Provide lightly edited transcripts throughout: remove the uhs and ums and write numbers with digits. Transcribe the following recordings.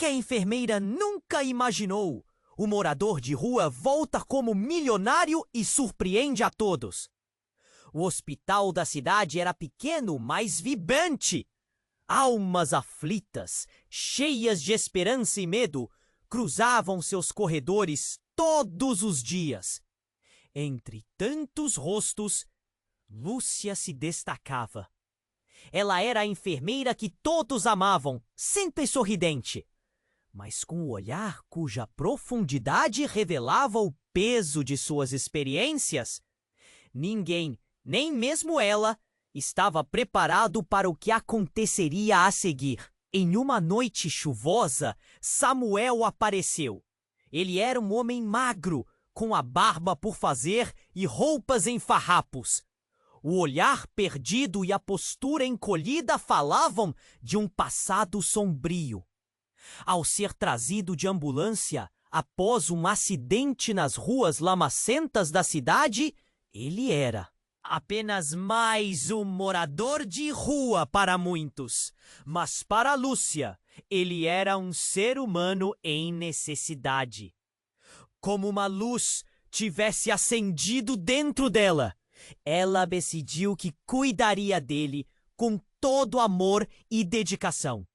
que a enfermeira nunca imaginou. O morador de rua volta como milionário e surpreende a todos. O hospital da cidade era pequeno, mas vibrante. Almas aflitas, cheias de esperança e medo, cruzavam seus corredores todos os dias. Entre tantos rostos, Lúcia se destacava. Ela era a enfermeira que todos amavam, sempre sorridente, mas com o olhar cuja profundidade revelava o peso de suas experiências. Ninguém, nem mesmo ela, estava preparado para o que aconteceria a seguir. Em uma noite chuvosa, Samuel apareceu. Ele era um homem magro, com a barba por fazer e roupas em farrapos. O olhar perdido e a postura encolhida falavam de um passado sombrio. Ao ser trazido de ambulância após um acidente nas ruas lamacentas da cidade, ele era apenas mais um morador de rua para muitos. Mas para Lúcia, ele era um ser humano em necessidade. Como uma luz tivesse acendido dentro dela, ela decidiu que cuidaria dele com todo amor e dedicação.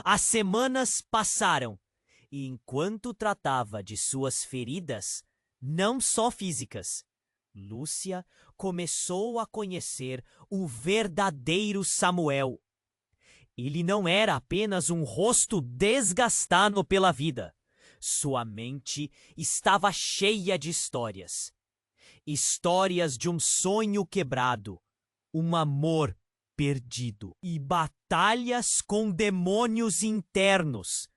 As semanas passaram, e enquanto tratava de suas feridas, não só físicas, Lúcia começou a conhecer o verdadeiro Samuel. Ele não era apenas um rosto desgastado pela vida. Sua mente estava cheia de histórias. Histórias de um sonho quebrado, um amor perdido e batalhas com demônios internos.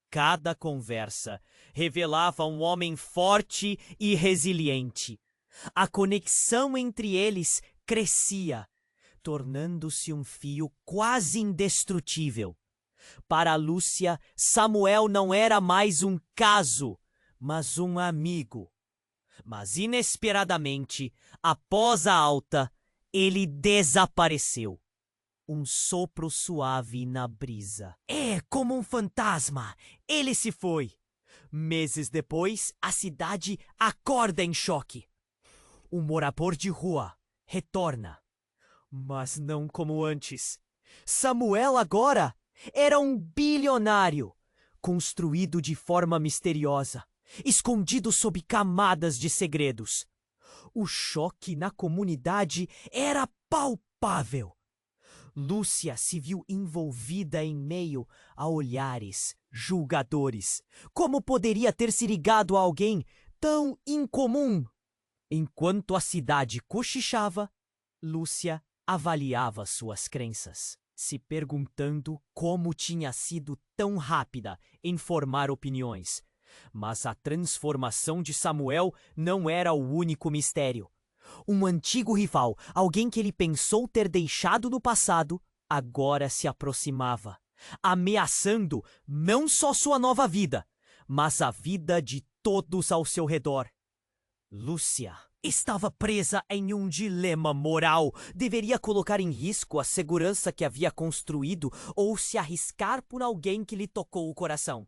Cada conversa revelava um homem forte e resiliente. A conexão entre eles crescia, tornando-se um fio quase indestrutível. Para Lúcia, Samuel não era mais um caso, mas um amigo. Mas inesperadamente, após a alta, ele desapareceu. Um sopro suave na brisa. É como um fantasma. Ele se foi. Meses depois, a cidade acorda em choque. O morador de rua retorna. Mas não como antes. Samuel agora era um bilionário, construído de forma misteriosa, escondido sob camadas de segredos. O choque na comunidade era palpável. Lúcia se viu envolvida em meio a olhares julgadores. Como poderia ter se ligado a alguém tão incomum? Enquanto a cidade cochichava, Lúcia avaliava suas crenças, se perguntando como tinha sido tão rápida em formar opiniões. Mas a transformação de Samuel não era o único mistério. Um antigo rival, alguém que ele pensou ter deixado no passado, agora se aproximava, ameaçando não só sua nova vida, mas a vida de todos ao seu redor. Lúcia estava presa em um dilema moral. Deveria colocar em risco a segurança que havia construído ou se arriscar por alguém que lhe tocou o coração.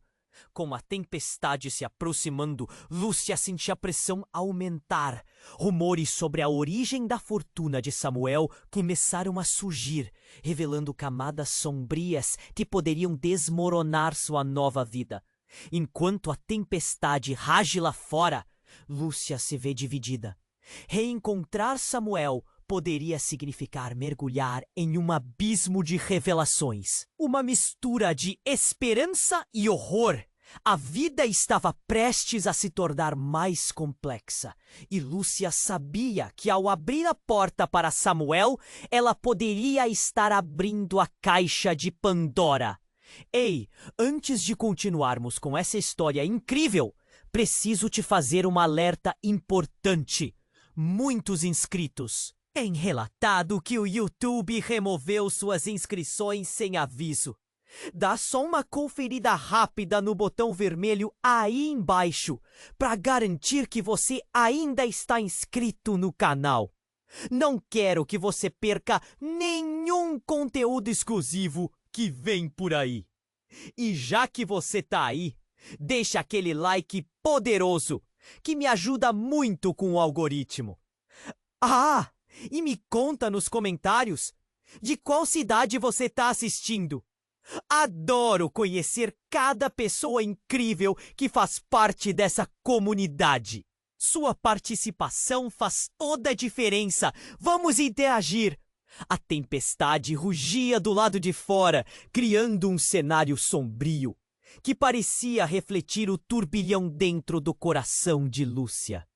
Com a tempestade se aproximando, Lúcia sentia a pressão aumentar. Rumores sobre a origem da fortuna de Samuel começaram a surgir, revelando camadas sombrias que poderiam desmoronar sua nova vida. Enquanto a tempestade rage lá fora, Lúcia se vê dividida. Reencontrar Samuel poderia significar mergulhar em um abismo de revelações. Uma mistura de esperança e horror. A vida estava prestes a se tornar mais complexa. E Lúcia sabia que ao abrir a porta para Samuel, ela poderia estar abrindo a caixa de Pandora. Ei, antes de continuarmos com essa história incrível, preciso te fazer um alerta importante. Muitos inscritos. Tem relatado que o YouTube removeu suas inscrições sem aviso. Dá só uma conferida rápida no botão vermelho aí embaixo para garantir que você ainda está inscrito no canal. Não quero que você perca nenhum conteúdo exclusivo que vem por aí. E já que você tá aí, deixa aquele like poderoso, que me ajuda muito com o algoritmo. Ah, e me conta nos comentários de qual cidade você tá assistindo. Adoro conhecer cada pessoa incrível que faz parte dessa comunidade. Sua participação faz toda a diferença. Vamos interagir. A tempestade rugia do lado de fora, criando um cenário sombrio, que parecia refletir o turbilhão dentro do coração de Lúcia.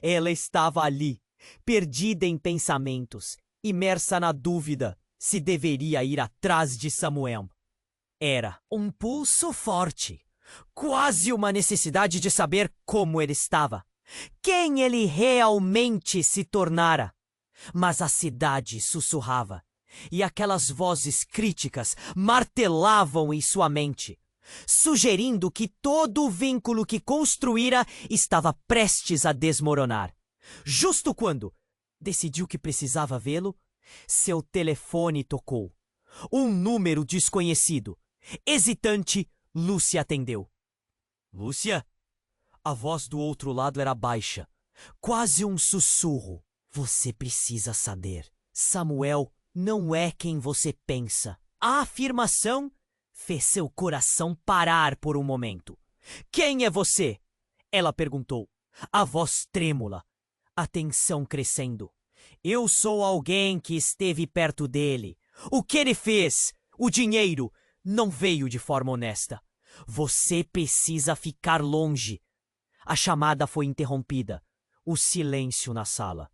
Ela estava ali, perdida em pensamentos, imersa na dúvida se deveria ir atrás de Samuel. Era um pulso forte, quase uma necessidade de saber como ele estava, quem ele realmente se tornara. Mas a cidade sussurrava, e aquelas vozes críticas martelavam em sua mente, sugerindo que todo o vínculo que construíra estava prestes a desmoronar. Justo quando decidiu que precisava vê-lo, seu telefone tocou. Um número desconhecido. Hesitante, Lúcia atendeu. Lúcia? A voz do outro lado era baixa, quase um sussurro. Você precisa saber. Samuel não é quem você pensa. A afirmação fez seu coração parar por um momento. Quem é você? Ela perguntou, a voz trêmula, a tensão crescendo. Eu sou alguém que esteve perto dele. O que ele fez? O dinheiro não veio de forma honesta. Você precisa ficar longe. A chamada foi interrompida. O silêncio na sala.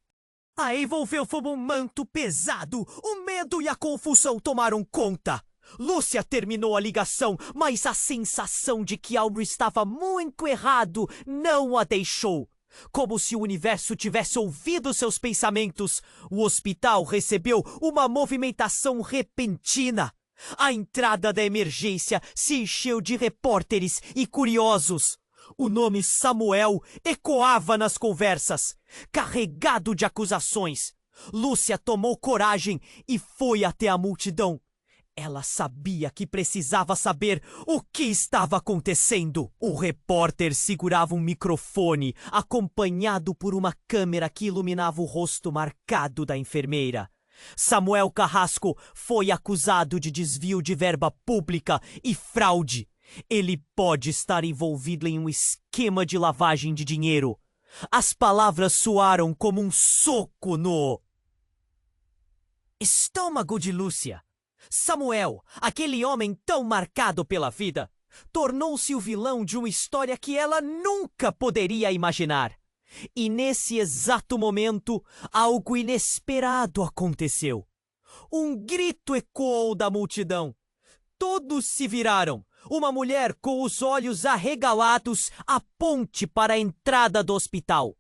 A envolveu como um manto pesado. O medo e a confusão tomaram conta. Lúcia terminou a ligação, mas a sensação de que algo estava muito errado não a deixou. Como se o universo tivesse ouvido seus pensamentos, o hospital recebeu uma movimentação repentina. A entrada da emergência se encheu de repórteres e curiosos. O nome Samuel ecoava nas conversas, carregado de acusações. Lúcia tomou coragem e foi até a multidão. Ela sabia que precisava saber o que estava acontecendo. O repórter segurava um microfone, acompanhado por uma câmera que iluminava o rosto marcado da enfermeira. Samuel Carrasco foi acusado de desvio de verba pública e fraude. Ele pode estar envolvido em um esquema de lavagem de dinheiro. As palavras soaram como um soco no estômago de Lúcia. Samuel, aquele homem tão marcado pela vida, tornou-se o vilão de uma história que ela nunca poderia imaginar. E nesse exato momento, algo inesperado aconteceu. Um grito ecoou da multidão. Todos se viraram. Uma mulher com os olhos arregalados aponte para a entrada do hospital.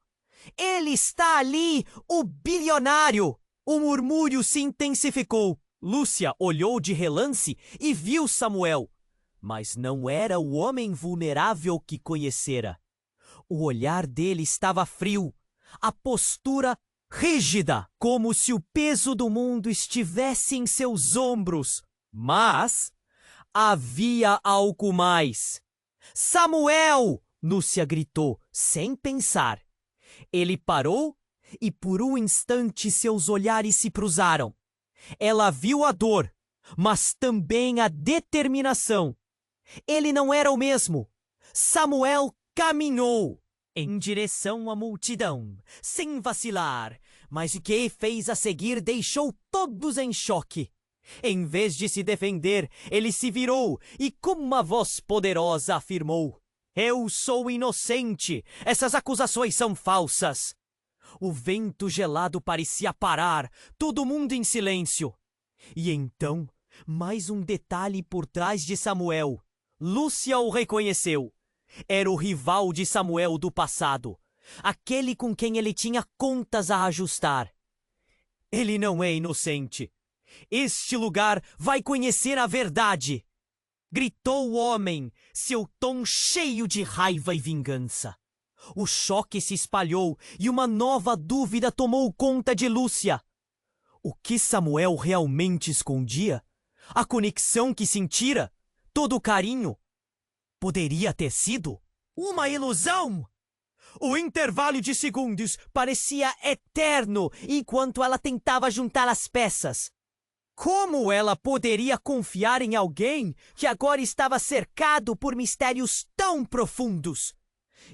Ele está ali, o bilionário! O murmúrio se intensificou. Lúcia olhou de relance e viu Samuel, mas não era o homem vulnerável que conhecera. O olhar dele estava frio, a postura rígida, como se o peso do mundo estivesse em seus ombros. Mas havia algo mais. Samuel! Lúcia gritou, sem pensar. Ele parou e por um instante seus olhares se cruzaram. Ela viu a dor, mas também a determinação. Ele não era o mesmo. Samuel caminhou em direção à multidão, sem vacilar, mas o que fez a seguir deixou todos em choque. Em vez de se defender, ele se virou e com uma voz poderosa afirmou: Eu sou inocente, essas acusações são falsas. O vento gelado parecia parar, todo mundo em silêncio. E então, mais um detalhe por trás de Samuel. Lúcia o reconheceu. Era o rival de Samuel do passado, aquele com quem ele tinha contas a ajustar. Ele não é inocente. Este lugar vai conhecer a verdade! Gritou o homem, seu tom cheio de raiva e vingança. O choque se espalhou e uma nova dúvida tomou conta de Lúcia. O que Samuel realmente escondia? A conexão que sentira? todo carinho. Poderia ter sido uma ilusão. O intervalo de segundos parecia eterno enquanto ela tentava juntar as peças. Como ela poderia confiar em alguém que agora estava cercado por mistérios tão profundos?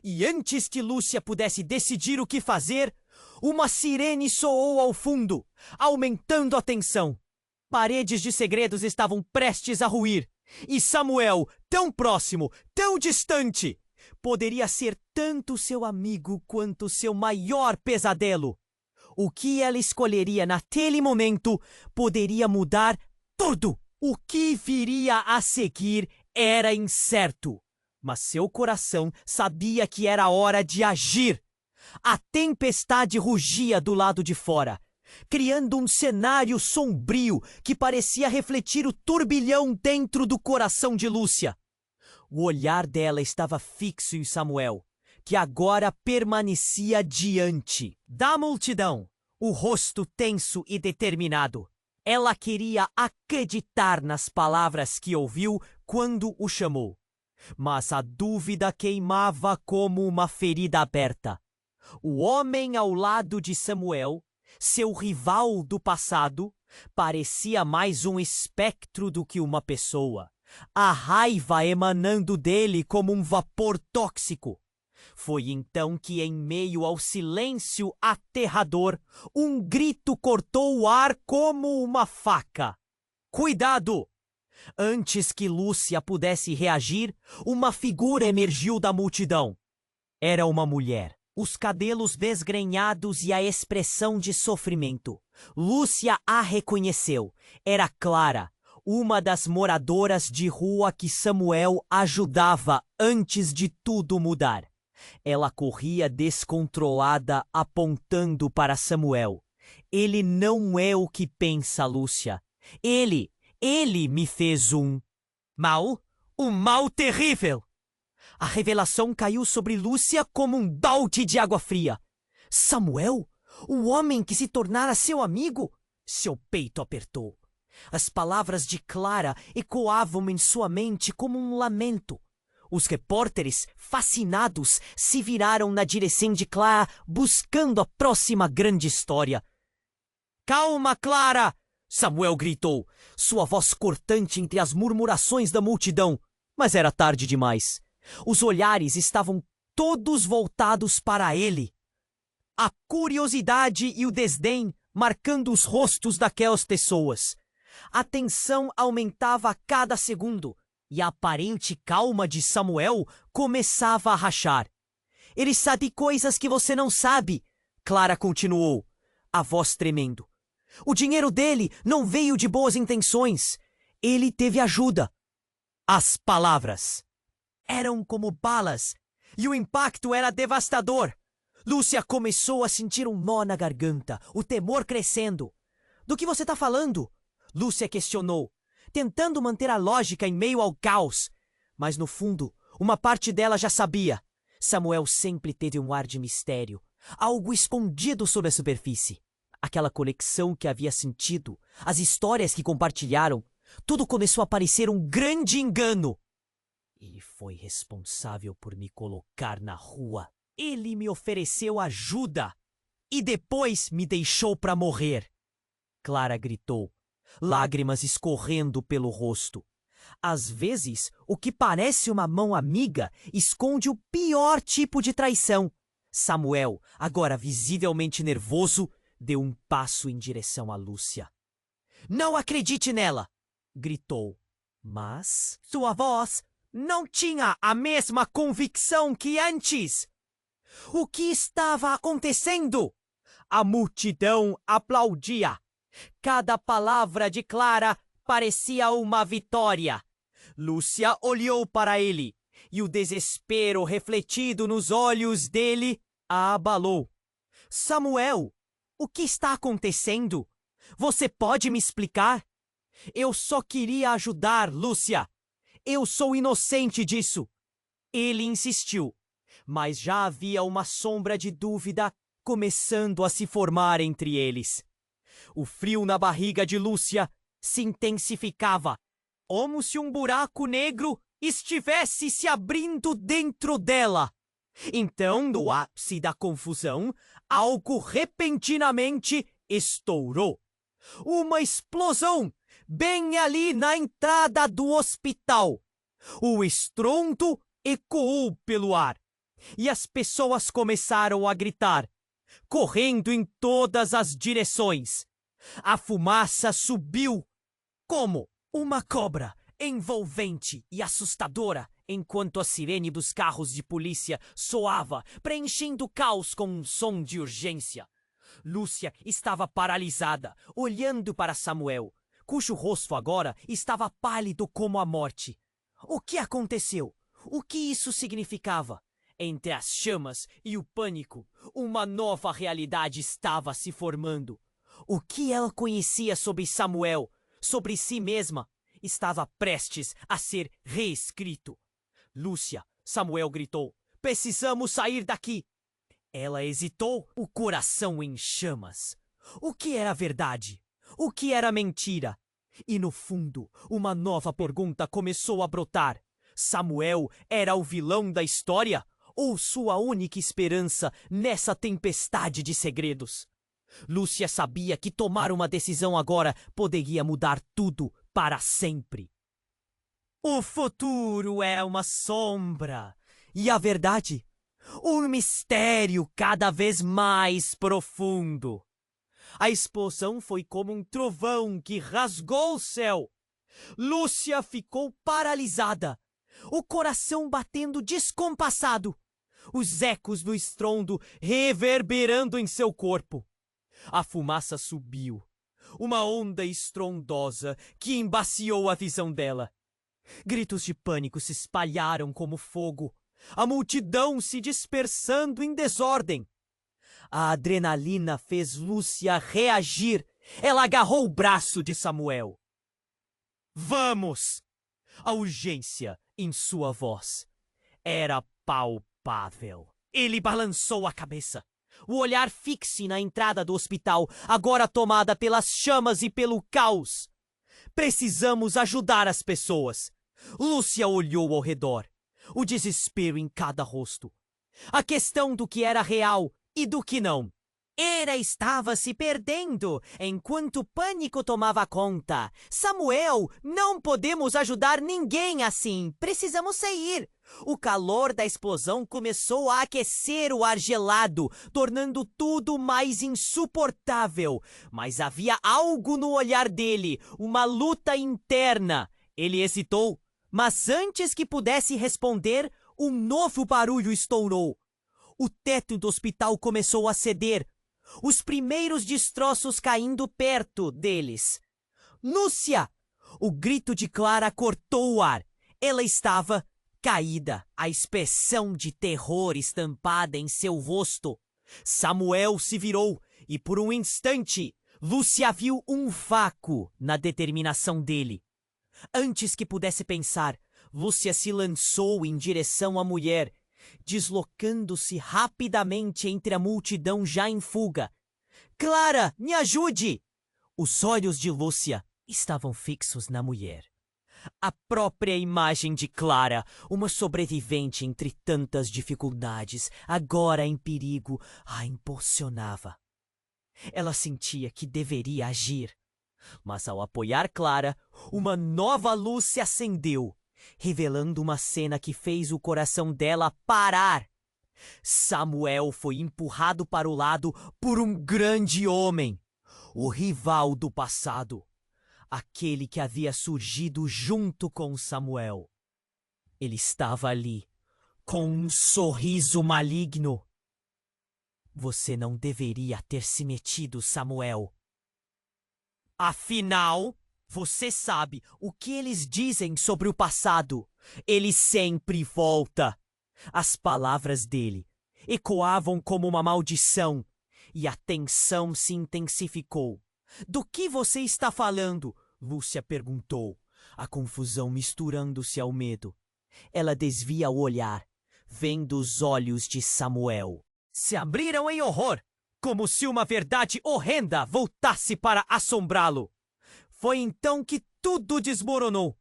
E antes que Lúcia pudesse decidir o que fazer, uma sirene soou ao fundo, aumentando a tensão. Paredes de segredos estavam prestes a ruir, e Samuel, tão próximo, tão distante, poderia ser tanto seu amigo quanto seu maior pesadelo. O que ela escolheria naquele momento poderia mudar tudo. O que viria a seguir era incerto, mas seu coração sabia que era hora de agir. A tempestade rugia do lado de fora, criando um cenário sombrio que parecia refletir o turbilhão dentro do coração de Lúcia. O olhar dela estava fixo em Samuel, que agora permanecia diante da multidão, o rosto tenso e determinado. Ela queria acreditar nas palavras que ouviu quando o chamou, mas a dúvida queimava como uma ferida aberta. O homem ao lado de Samuel, seu rival do passado, parecia mais um espectro do que uma pessoa, a raiva emanando dele como um vapor tóxico. Foi então que, em meio ao silêncio aterrador, um grito cortou o ar como uma faca. Cuidado! Antes que Lúcia pudesse reagir, uma figura emergiu da multidão. Era uma mulher, os cabelos desgrenhados e a expressão de sofrimento. Lúcia a reconheceu. Era Clara, uma das moradoras de rua que Samuel ajudava antes de tudo mudar. Ela corria descontrolada, apontando para Samuel. Ele não é o que pensa, Lúcia. Ele me fez um mal terrível. A revelação caiu sobre Lúcia como um balde de água fria. Samuel? O homem que se tornara seu amigo? Seu peito apertou. As palavras de Clara ecoavam em sua mente como um lamento. Os repórteres, fascinados, se viraram na direção de Clara, buscando a próxima grande história. Calma, Clara! Samuel gritou, sua voz cortante entre as murmurações da multidão. Mas era tarde demais. Os olhares estavam todos voltados para ele. A curiosidade e o desdém marcando os rostos daquelas pessoas. A tensão aumentava a cada segundo. E a aparente calma de Samuel começava a rachar. Ele sabe coisas que você não sabe, Clara continuou, a voz tremendo. O dinheiro dele não veio de boas intenções. Ele teve ajuda. As palavras eram como balas, e o impacto era devastador. Lúcia começou a sentir um nó na garganta, o temor crescendo. Do que você está falando? Lúcia questionou, tentando manter a lógica em meio ao caos. Mas no fundo, uma parte dela já sabia. Samuel sempre teve um ar de mistério, algo escondido sob a superfície. Aquela conexão que havia sentido, as histórias que compartilharam, tudo começou a parecer um grande engano. Ele foi responsável por me colocar na rua. Ele me ofereceu ajuda e depois me deixou para morrer. Clara gritou, lágrimas escorrendo pelo rosto. Às vezes, o que parece uma mão amiga esconde o pior tipo de traição. Samuel, agora visivelmente nervoso, deu um passo em direção a Lúcia. Não acredite nela! Gritou. Mas sua voz não tinha a mesma convicção que antes. O que estava acontecendo? A multidão aplaudia. Cada palavra de Clara parecia uma vitória. Lúcia olhou para ele, e o desespero refletido nos olhos dele a abalou. Samuel, o que está acontecendo? Você pode me explicar? Eu só queria ajudar, Lúcia. Eu sou inocente disso. Ele insistiu, mas já havia uma sombra de dúvida começando a se formar entre eles. O frio na barriga de Lúcia se intensificava. como se um buraco negro estivesse se abrindo dentro dela. Então, no ápice da confusão, algo repentinamente estourou. Uma explosão bem ali na entrada do hospital. O estrondo ecoou pelo ar e as pessoas começaram a gritar, correndo em todas as direções. A fumaça subiu como uma cobra, envolvente e assustadora, enquanto a sirene dos carros de polícia soava, preenchendo o caos com um som de urgência. Lúcia estava paralisada, olhando para Samuel, cujo rosto agora estava pálido como a morte. O que aconteceu? O que isso significava? Entre as chamas e o pânico, uma nova realidade estava se formando. O que ela conhecia sobre Samuel, sobre si mesma, estava prestes a ser reescrito. Lúcia, Samuel gritou, precisamos sair daqui. Ela hesitou, o coração em chamas. O que era verdade? O que era mentira? E no fundo, uma nova pergunta começou a brotar. Samuel era o vilão da história? Ou sua única esperança nessa tempestade de segredos? Lúcia sabia que tomar uma decisão agora poderia mudar tudo para sempre. O futuro é uma sombra. E a verdade? Um mistério cada vez mais profundo. A explosão foi como um trovão que rasgou o céu. Lúcia ficou paralisada, o coração batendo descompassado, os ecos do estrondo reverberando em seu corpo. A fumaça subiu, uma onda estrondosa que embaciou a visão dela. Gritos de pânico se espalharam como fogo, a multidão se dispersando em desordem. A adrenalina fez Lúcia reagir. Ela agarrou o braço de Samuel. Vamos! A urgência em sua voz era palpável. Ele balançou a cabeça, o olhar fixo na entrada do hospital, agora tomada pelas chamas e pelo caos. Precisamos ajudar as pessoas. Lúcia olhou ao redor, o desespero em cada rosto. A questão do que era real e do que não. Era estava se perdendo enquanto o pânico tomava conta. Samuel, não podemos ajudar ninguém assim. Precisamos sair. O calor da explosão começou a aquecer o ar gelado, tornando tudo mais insuportável. Mas havia algo no olhar dele, uma luta interna. Ele hesitou, mas antes que pudesse responder, um novo barulho estourou. O teto do hospital começou a ceder, os primeiros destroços caindo perto deles. Lúcia! O grito de Clara cortou o ar. Ela estava caída, a expressão de terror estampada em seu rosto. Samuel se virou e, por um instante, Lúcia viu um vácuo na determinação dele. Antes que pudesse pensar, Lúcia se lançou em direção à mulher, deslocando-se rapidamente entre a multidão já em fuga. Clara, me ajude! Os olhos de Lúcia estavam fixos na mulher. A própria imagem de Clara, uma sobrevivente entre tantas dificuldades, agora em perigo, a impulsionava. Ela sentia que deveria agir. Mas ao apoiar Clara, uma nova luz se acendeu, revelando uma cena que fez o coração dela parar. Samuel foi empurrado para o lado por um grande homem, o rival do passado, aquele que havia surgido junto com Samuel. Ele estava ali, com um sorriso maligno. Você não deveria ter se metido, Samuel. Afinal, você sabe o que eles dizem sobre o passado. Ele sempre volta. As palavras dele ecoavam como uma maldição e a tensão se intensificou. Do que você está falando? Lúcia perguntou, a confusão misturando-se ao medo. Ela desvia o olhar, vendo os olhos de Samuel. Se abriram em horror, como se uma verdade horrenda voltasse para assombrá-lo. Foi então que tudo desmoronou.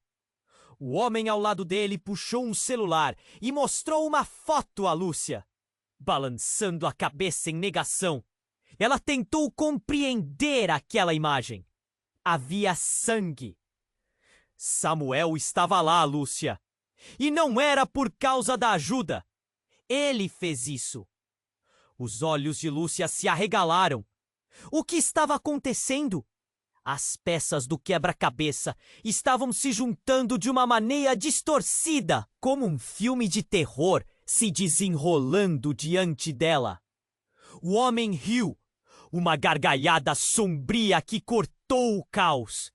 O homem ao lado dele puxou um celular e mostrou uma foto a Lúcia. Balançando a cabeça em negação, ela tentou compreender aquela imagem. Havia sangue. Samuel estava lá, Lúcia. E não era por causa da ajuda. Ele fez isso. Os olhos de Lúcia se arregalaram. O que estava acontecendo? As peças do quebra-cabeça estavam se juntando de uma maneira distorcida, como um filme de terror se desenrolando diante dela. O homem riu, uma gargalhada sombria que cortou o caos.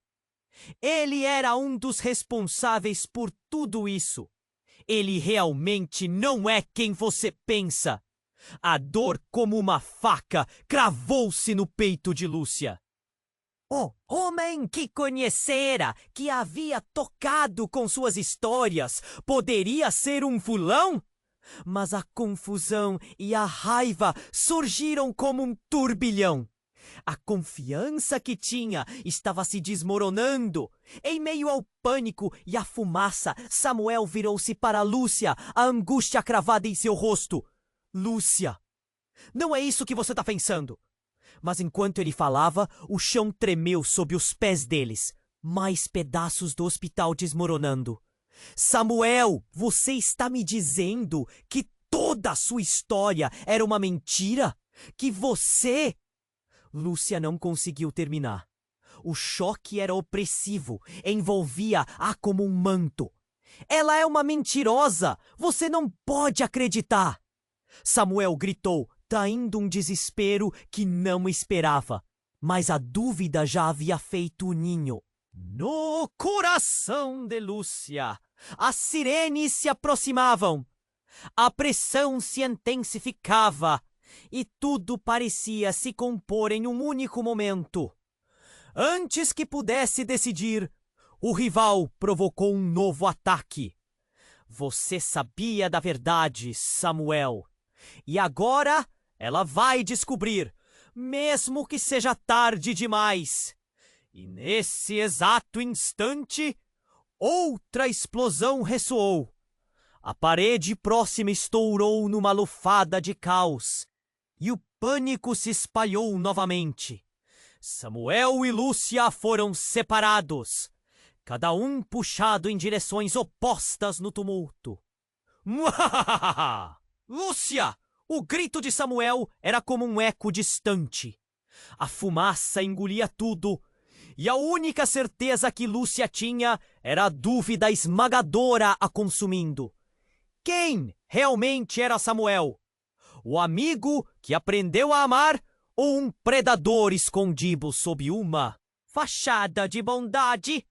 Ele era um dos responsáveis por tudo isso. Ele realmente não é quem você pensa. A dor, como uma faca, cravou-se no peito de Lúcia. O homem que conhecera, que havia tocado com suas histórias, poderia ser um vilão? Mas a confusão e a raiva surgiram como um turbilhão. A confiança que tinha estava se desmoronando. Em meio ao pânico e à fumaça, Samuel virou-se para Lúcia, a angústia cravada em seu rosto. Lúcia, não é isso que você está pensando. Mas enquanto ele falava, o chão tremeu sob os pés deles. Mais pedaços do hospital desmoronando. Samuel, você está me dizendo que toda a sua história era uma mentira? Que você... Lúcia não conseguiu terminar. O choque era opressivo, envolvia-a como um manto. Ela é uma mentirosa! Você não pode acreditar! Samuel gritou, traindo um desespero que não esperava. Mas a dúvida já havia feito o ninho. No coração de Lúcia, as sirenes se aproximavam. A pressão se intensificava e tudo parecia se compor em um único momento. Antes que pudesse decidir, o rival provocou um novo ataque. Você sabia da verdade, Samuel. E agora ela vai descobrir, mesmo que seja tarde demais. E nesse exato instante, outra explosão ressoou. A parede próxima estourou numa lufada de caos. E o pânico se espalhou novamente. Samuel e Lúcia foram separados, cada um puxado em direções opostas no tumulto. Muahahaha! Lúcia! O grito de Samuel era como um eco distante. A fumaça engolia tudo, e a única certeza que Lúcia tinha era a dúvida esmagadora a consumindo. Quem realmente era Samuel? O amigo que aprendeu a amar ou um predador escondido sob uma fachada de bondade?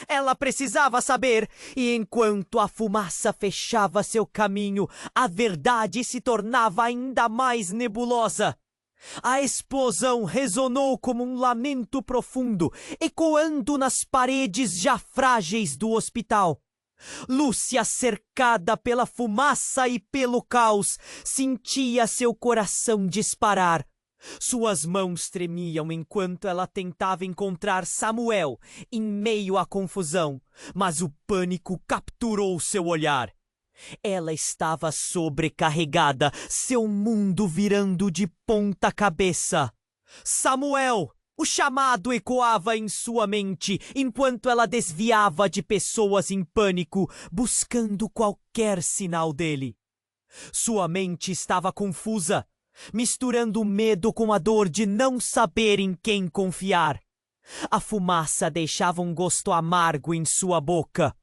Ela precisava saber, e enquanto a fumaça fechava seu caminho, a verdade se tornava ainda mais nebulosa. A explosão ressonou como um lamento profundo, ecoando nas paredes já frágeis do hospital. Lúcia, cercada pela fumaça e pelo caos, sentia seu coração disparar. Suas mãos tremiam enquanto ela tentava encontrar Samuel em meio à confusão, mas o pânico capturou seu olhar. Ela estava sobrecarregada, seu mundo virando de ponta cabeça. Samuel! O chamado ecoava em sua mente enquanto ela desviava de pessoas em pânico, buscando qualquer sinal dele. Sua mente estava confusa, misturando o medo com a dor de não saber em quem confiar. A fumaça deixava um gosto amargo em sua boca,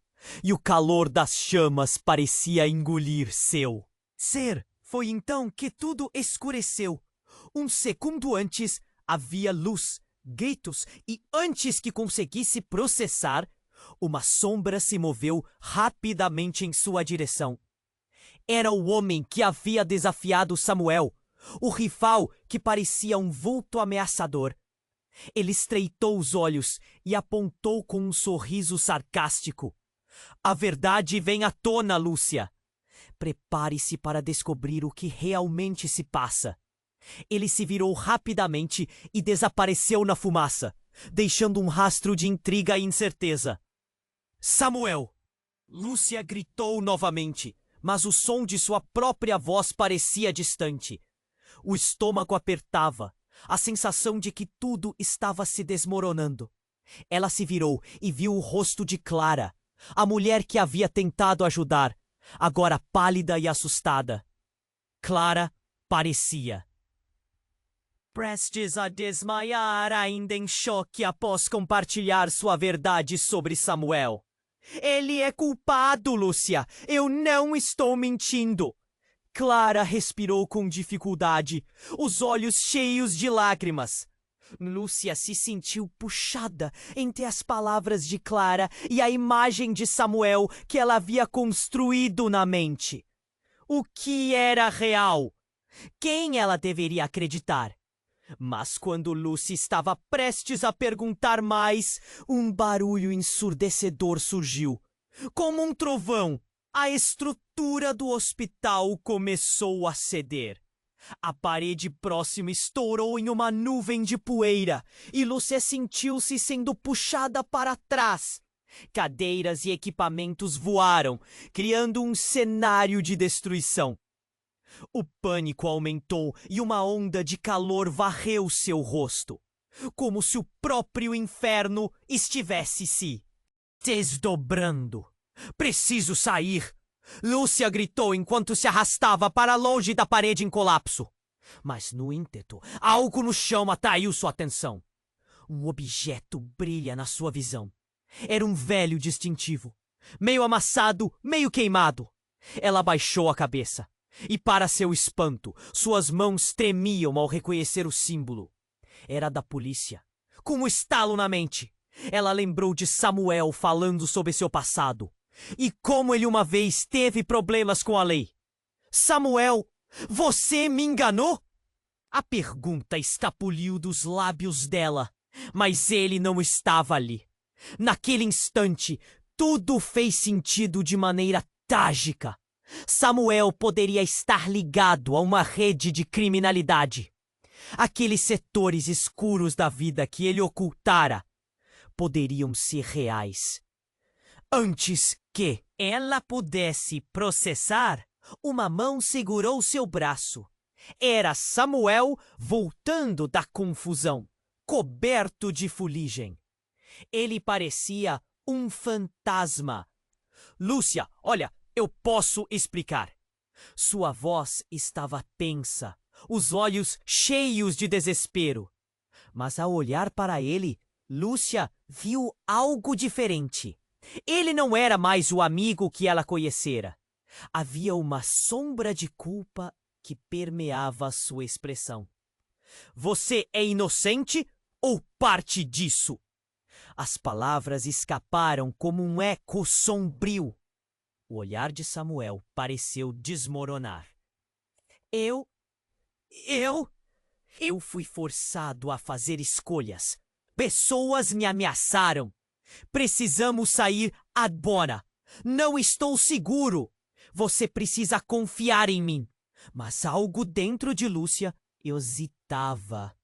e o calor das chamas parecia engolir seu ser. Foi então que tudo escureceu. Um segundo antes havia luz, gritos, e antes que conseguisse processar, uma sombra se moveu rapidamente em sua direção. Era o homem que havia desafiado Samuel, o rival que parecia um vulto ameaçador. Ele estreitou os olhos e apontou com um sorriso sarcástico. A verdade vem à tona, Lúcia. Prepare-se para descobrir o que realmente se passa. Ele se virou rapidamente e desapareceu na fumaça, deixando um rastro de intriga e incerteza. Samuel! Lúcia gritou novamente, mas o som de sua própria voz parecia distante. O estômago apertava, a sensação de que tudo estava se desmoronando. Ela se virou e viu o rosto de Clara, a mulher que havia tentado ajudar, agora pálida e assustada. Clara parecia prestes a desmaiar, ainda em choque após compartilhar sua verdade sobre Samuel. Ele é culpado, Lúcia. Eu não estou mentindo. Clara respirou com dificuldade, os olhos cheios de lágrimas. Lúcia se sentiu puxada entre as palavras de Clara e a imagem de Samuel que ela havia construído na mente. O que era real? Quem ela deveria acreditar? Mas quando Lucy estava prestes a perguntar mais, um barulho ensurdecedor surgiu. Como um trovão, a estrutura do hospital começou a ceder. A parede próxima estourou em uma nuvem de poeira e Lucy sentiu-se sendo puxada para trás. Cadeiras e equipamentos voaram, criando um cenário de destruição. O pânico aumentou e uma onda de calor varreu seu rosto, como se o próprio inferno estivesse se desdobrando. Preciso sair! Lúcia gritou enquanto se arrastava para longe da parede em colapso. Mas, no ímpeto, algo no chão atraiu sua atenção. Um objeto brilha na sua visão. Era um velho distintivo, meio amassado, meio queimado. Ela baixou a cabeça. E, para seu espanto, suas mãos tremiam ao reconhecer o símbolo. Era da polícia. Com um estalo na mente, ela lembrou de Samuel falando sobre seu passado e como ele uma vez teve problemas com a lei. Samuel, você me enganou? A pergunta escapuliu dos lábios dela, mas ele não estava ali. Naquele instante, tudo fez sentido de maneira trágica. Samuel poderia estar ligado a uma rede de criminalidade. Aqueles setores escuros da vida que ele ocultara poderiam ser reais. Antes que ela pudesse processar, uma mão segurou seu braço. Era Samuel voltando da confusão, coberto de fuligem. Ele parecia um fantasma. Lúcia, olha, eu posso explicar. Sua voz estava tensa, os olhos cheios de desespero. Mas ao olhar para ele, Lúcia viu algo diferente. Ele não era mais o amigo que ela conhecera. Havia uma sombra de culpa que permeava sua expressão. Você é inocente ou parte disso? As palavras escaparam como um eco sombrio. O olhar de Samuel pareceu desmoronar. Eu fui forçado a fazer escolhas. Pessoas me ameaçaram. Precisamos sair agora. Não estou seguro. Você precisa confiar em mim. Mas algo dentro de Lúcia hesitava.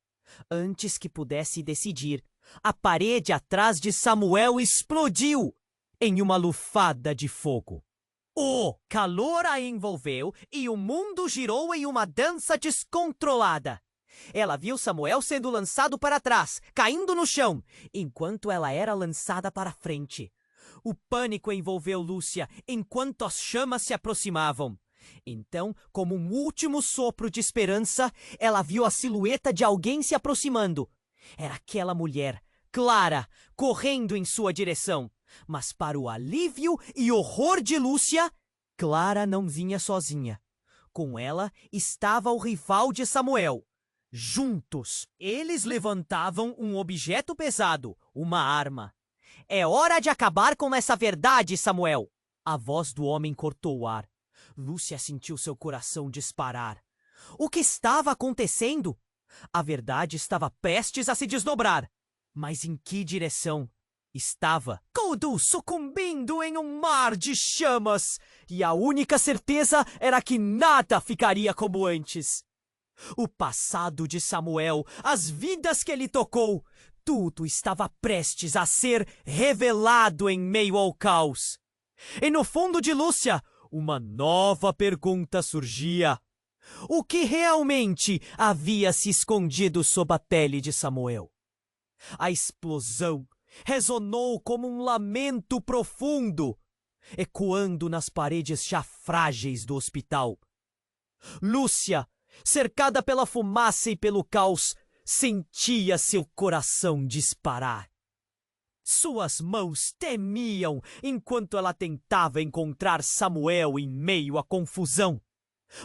Antes que pudesse decidir, a parede atrás de Samuel explodiu em uma lufada de fogo. O calor a envolveu e o mundo girou em uma dança descontrolada. Ela viu Samuel sendo lançado para trás, caindo no chão, enquanto ela era lançada para frente. O pânico envolveu Lúcia enquanto as chamas se aproximavam. Então, como um último sopro de esperança, ela viu a silhueta de alguém se aproximando. Era aquela mulher, Clara, correndo em sua direção. Mas para o alívio e horror de Lúcia, Clara não vinha sozinha. Com ela estava o rival de Samuel. Juntos, eles levantavam um objeto pesado, uma arma. É hora de acabar com essa verdade, Samuel! A voz do homem cortou o ar. Lúcia sentiu seu coração disparar. O que estava acontecendo? A verdade estava prestes a se desdobrar. Mas em que direção? Estava tudo sucumbindo em um mar de chamas, e a única certeza era que nada ficaria como antes. O passado de Samuel, as vidas que ele tocou, tudo estava prestes a ser revelado em meio ao caos. E no fundo de Lúcia, uma nova pergunta surgia. O que realmente havia se escondido sob a pele de Samuel? A explosão ressonou como um lamento profundo, ecoando nas paredes já frágeis do hospital. Lúcia, cercada pela fumaça e pelo caos, sentia seu coração disparar. Suas mãos tremiam enquanto ela tentava encontrar Samuel em meio à confusão.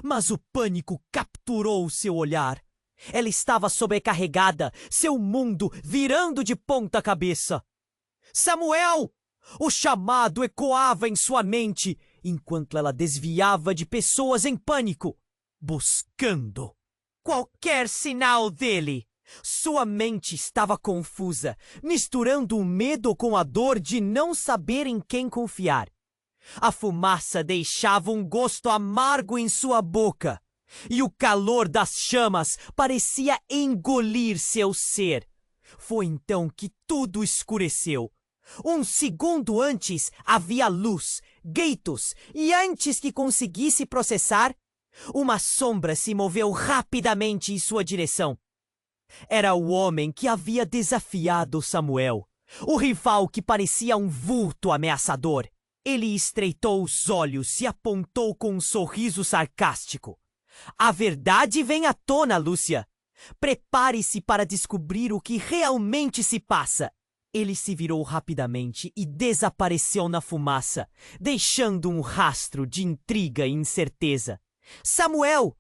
Mas o pânico capturou seu olhar. Ela estava sobrecarregada, seu mundo virando de ponta cabeça. Samuel! O chamado ecoava em sua mente, enquanto ela desviava de pessoas em pânico, buscando qualquer sinal dele. Sua mente estava confusa, misturando o medo com a dor de não saber em quem confiar. A fumaça deixava um gosto amargo em sua boca, e o calor das chamas parecia engolir seu ser. Foi então que tudo escureceu. Um segundo antes havia luz, gritos, e antes que conseguisse processar, uma sombra se moveu rapidamente em sua direção. Era o homem que havia desafiado Samuel, o rival que parecia um vulto ameaçador. Ele estreitou os olhos e apontou com um sorriso sarcástico. A verdade vem à tona, Lúcia. Prepare-se para descobrir o que realmente se passa. Ele se virou rapidamente e desapareceu na fumaça, deixando um rastro de intriga e incerteza. Samuel!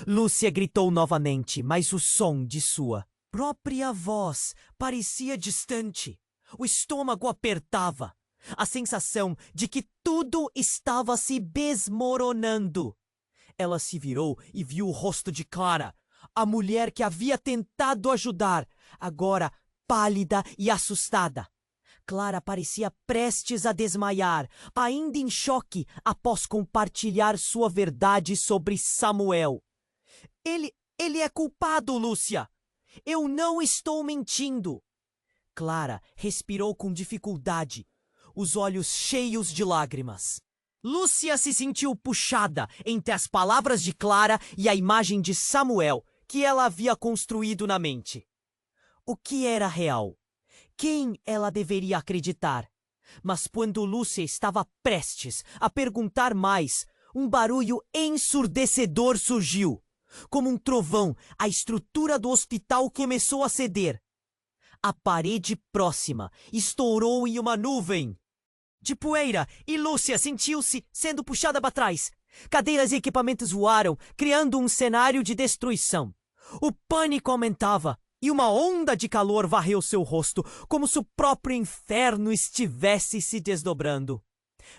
Lúcia gritou novamente, mas o som de sua própria voz parecia distante. O estômago apertava. A sensação de que tudo estava se desmoronando. Ela se virou e viu o rosto de Clara, a mulher que havia tentado ajudar, agora pálida e assustada. Clara parecia prestes a desmaiar, ainda em choque após compartilhar sua verdade sobre Samuel. Ele é culpado, Lúcia. Eu não estou mentindo. Clara respirou com dificuldade, os olhos cheios de lágrimas. Lúcia se sentiu puxada entre as palavras de Clara e a imagem de Samuel que ela havia construído na mente. O que era real? Quem ela deveria acreditar? Mas quando Lúcia estava prestes a perguntar mais, um barulho ensurdecedor surgiu. Como um trovão, a estrutura do hospital começou a ceder. A parede próxima estourou em uma nuvem de poeira e Lúcia sentiu-se sendo puxada para trás. Cadeiras e equipamentos voaram, criando um cenário de destruição. O pânico aumentava e uma onda de calor varreu seu rosto, como se o próprio inferno estivesse se desdobrando.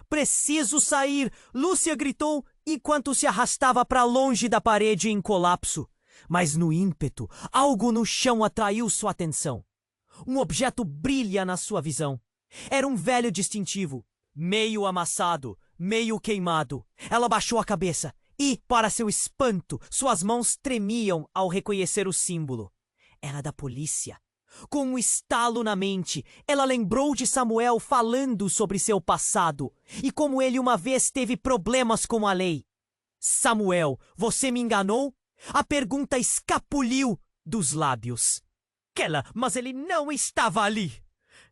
Preciso sair! Lúcia gritou enquanto se arrastava para longe da parede em colapso. Mas no ímpeto, algo no chão atraiu sua atenção. Um objeto brilha na sua visão. Era um velho distintivo, meio amassado, meio queimado. Ela baixou a cabeça e, para seu espanto, suas mãos tremiam ao reconhecer o símbolo. Era da polícia. Com um estalo na mente, ela lembrou de Samuel falando sobre seu passado e como ele uma vez teve problemas com a lei. Samuel, você me enganou? A pergunta escapuliu dos lábios. Mas ele não estava ali.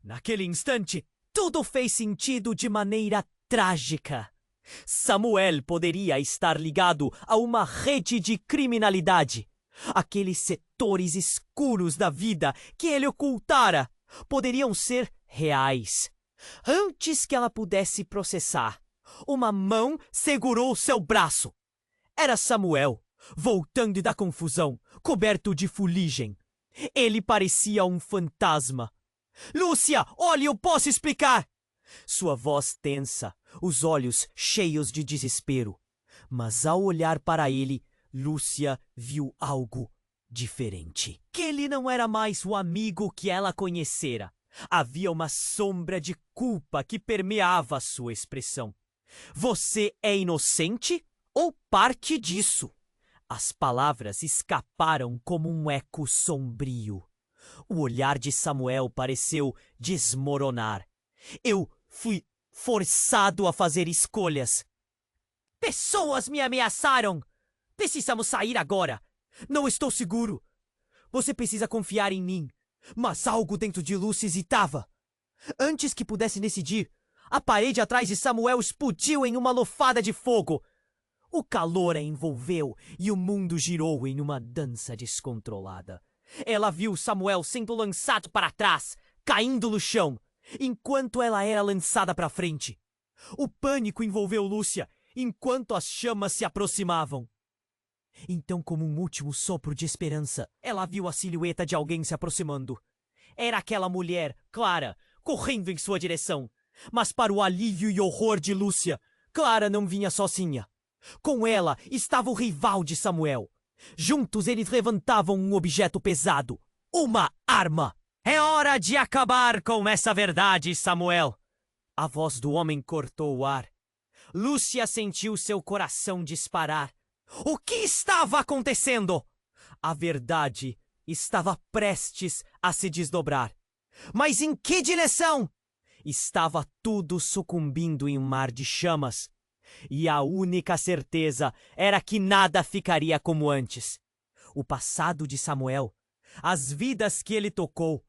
Naquele instante, tudo fez sentido de maneira trágica. Samuel poderia estar ligado a uma rede de criminalidade. Aqueles setores escuros da vida que ele ocultara poderiam ser reais. Antes que ela pudesse processar, uma mão segurou seu braço. Era Samuel, voltando da confusão, coberto de fuligem. Ele parecia um fantasma. Lúcia, olhe, eu posso explicar! Sua voz tensa, os olhos cheios de desespero. Mas ao olhar para ele, Lúcia viu algo diferente. Que ele não era mais o amigo que ela conhecera. Havia uma sombra de culpa que permeava sua expressão. Você é inocente ou parte disso? As palavras escaparam como um eco sombrio. O olhar de Samuel pareceu desmoronar. Eu forçado a fazer escolhas. Pessoas me ameaçaram! Precisamos sair agora! Não estou seguro! Você precisa confiar em mim. Mas algo dentro de Lúcia hesitava. Antes que pudesse decidir, a parede atrás de Samuel explodiu em uma lufada de fogo. O calor a envolveu e o mundo girou em uma dança descontrolada. Ela viu Samuel sendo lançado para trás, caindo no chão, enquanto ela era lançada para frente. O pânico envolveu Lúcia enquanto as chamas se aproximavam. Então, como um último sopro de esperança, ela viu a silhueta de alguém se aproximando. Era aquela mulher, Clara, correndo em sua direção. Mas para o alívio e horror de Lúcia, Clara não vinha sozinha. Com ela estava o rival de Samuel. Juntos eles levantavam um objeto pesado, uma arma. É hora de acabar com essa verdade, Samuel. A voz do homem cortou o ar. Lúcia sentiu seu coração disparar. O que estava acontecendo? A verdade estava prestes a se desdobrar. Mas em que direção? Estava tudo sucumbindo em um mar de chamas. E a única certeza era que nada ficaria como antes. O passado de Samuel, as vidas que ele tocou,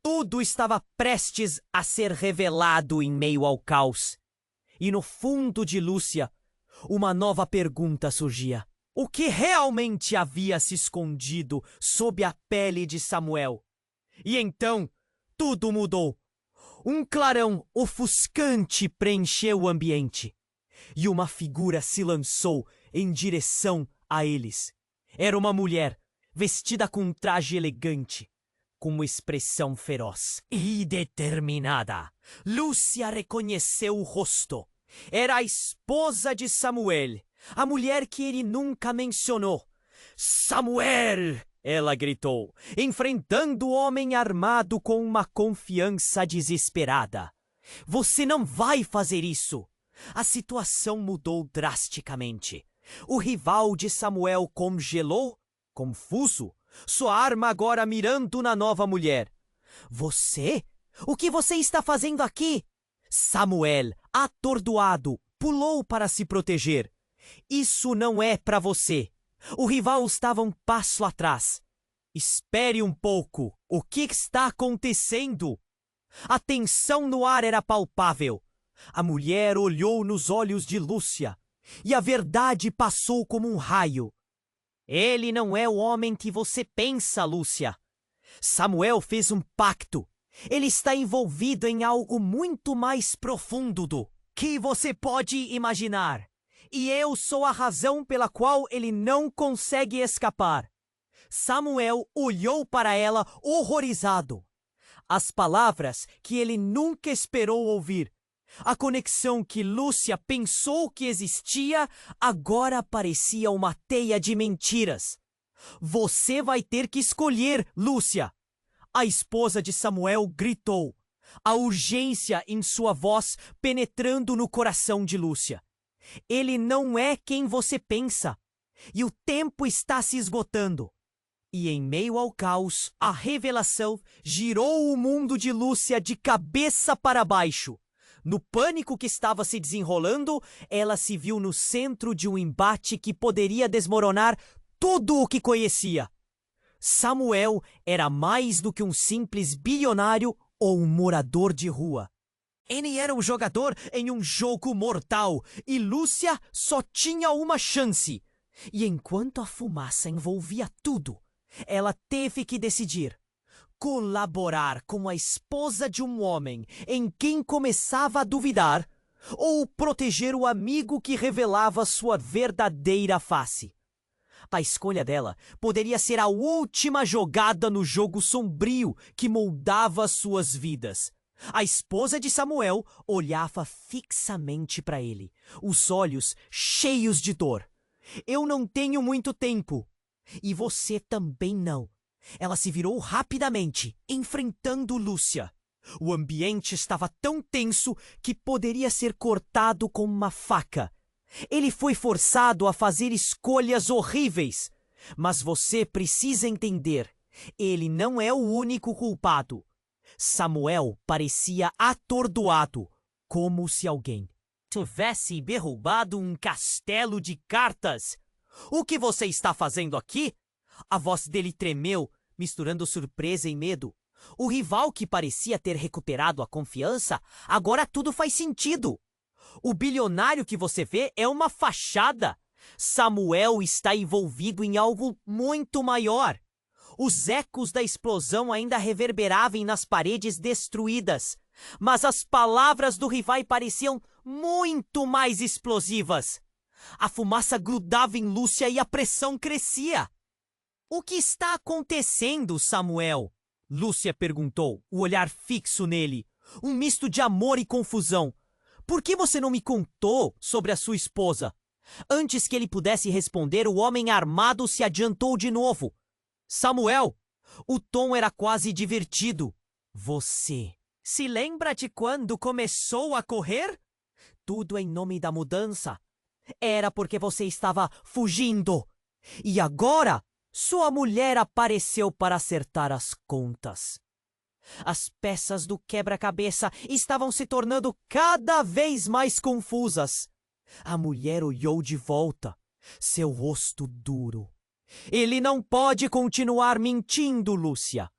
tudo estava prestes a ser revelado em meio ao caos. E no fundo de Lúcia, uma nova pergunta surgia. O que realmente havia se escondido sob a pele de Samuel? E então, tudo mudou. Um clarão ofuscante preencheu o ambiente. E uma figura se lançou em direção a eles. Era uma mulher, vestida com um traje elegante, com uma expressão feroz e determinada. Lúcia reconheceu o rosto. Era a esposa de Samuel, a mulher que ele nunca mencionou. Samuel! Ela gritou, enfrentando o homem armado com uma confiança desesperada. Você não vai fazer isso! A situação mudou drasticamente. O rival de Samuel congelou, confuso, sua arma agora mirando na nova mulher. Você? O que você está fazendo aqui? Samuel, atordoado, pulou para se proteger. Isso não é para você. O rival estava um passo atrás. Espere um pouco. O que está acontecendo? A tensão no ar era palpável. A mulher olhou nos olhos de Lúcia e a verdade passou como um raio. Ele não é o homem que você pensa, Lúcia. Samuel fez um pacto. Ele está envolvido em algo muito mais profundo do que você pode imaginar. E eu sou a razão pela qual ele não consegue escapar. Samuel olhou para ela horrorizado. As palavras que ele nunca esperou ouvir. A conexão que Lúcia pensou que existia agora parecia uma teia de mentiras. Você vai ter que escolher, Lúcia. A esposa de Samuel gritou, a urgência em sua voz penetrando no coração de Lúcia. Ele não é quem você pensa, e o tempo está se esgotando. E em meio ao caos, a revelação girou o mundo de Lúcia de cabeça para baixo. No pânico que estava se desenrolando, ela se viu no centro de um embate que poderia desmoronar tudo o que conhecia. Samuel era mais do que um simples bilionário ou um morador de rua. Ele era um jogador em um jogo mortal e Lúcia só tinha uma chance. E enquanto a fumaça envolvia tudo, ela teve que decidir. Colaborar com a esposa de um homem em quem começava a duvidar ou proteger o amigo que revelava sua verdadeira face. A escolha dela poderia ser a última jogada no jogo sombrio que moldava suas vidas. A esposa de Samuel olhava fixamente para ele, os olhos cheios de dor. Eu não tenho muito tempo. E você também não. Ela se virou rapidamente, enfrentando Lúcia. O ambiente estava tão tenso que poderia ser cortado com uma faca. Ele foi forçado a fazer escolhas horríveis. Mas você precisa entender, ele não é o único culpado. Samuel parecia atordoado. como se alguém tivesse derrubado um castelo de cartas. O que você está fazendo aqui? A voz dele tremeu, misturando surpresa e medo. O rival, que parecia ter recuperado a confiança, agora tudo faz sentido. O bilionário que você vê é uma fachada. Samuel está envolvido em algo muito maior. Os ecos da explosão ainda reverberavam nas paredes destruídas, mas as palavras do rival pareciam muito mais explosivas. A fumaça grudava em Lúcia e a pressão crescia. O que está acontecendo, Samuel? Lúcia perguntou, o olhar fixo nele, um misto de amor e confusão. Por que você não me contou sobre a sua esposa? Antes que ele pudesse responder, o homem armado se adiantou de novo. Samuel, o tom era quase divertido. Você se lembra de quando começou a correr? Tudo em nome da mudança. Era porque você estava fugindo. E agora, sua mulher apareceu para acertar as contas. As peças do quebra-cabeça estavam se tornando cada vez mais confusas. A mulher olhou de volta, seu rosto duro. Ele não pode continuar mentindo, Lúcia.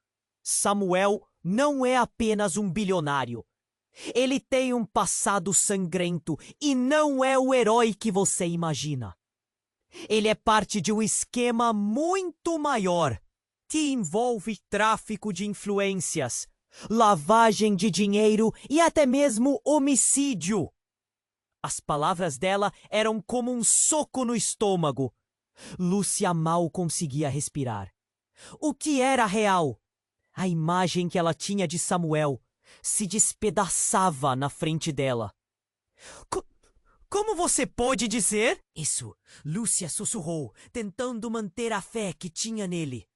Samuel não é apenas um bilionário. Ele tem um passado sangrento e não é o herói que você imagina. Ele é parte de um esquema muito maior, que envolve tráfico de influências, lavagem de dinheiro e até mesmo homicídio. As palavras dela eram como um soco no estômago. Lúcia mal conseguia respirar. O que era real? A imagem que ela tinha de Samuel se despedaçava na frente dela. Como você pode dizer isso? Lúcia sussurrou, tentando manter a fé que tinha nele.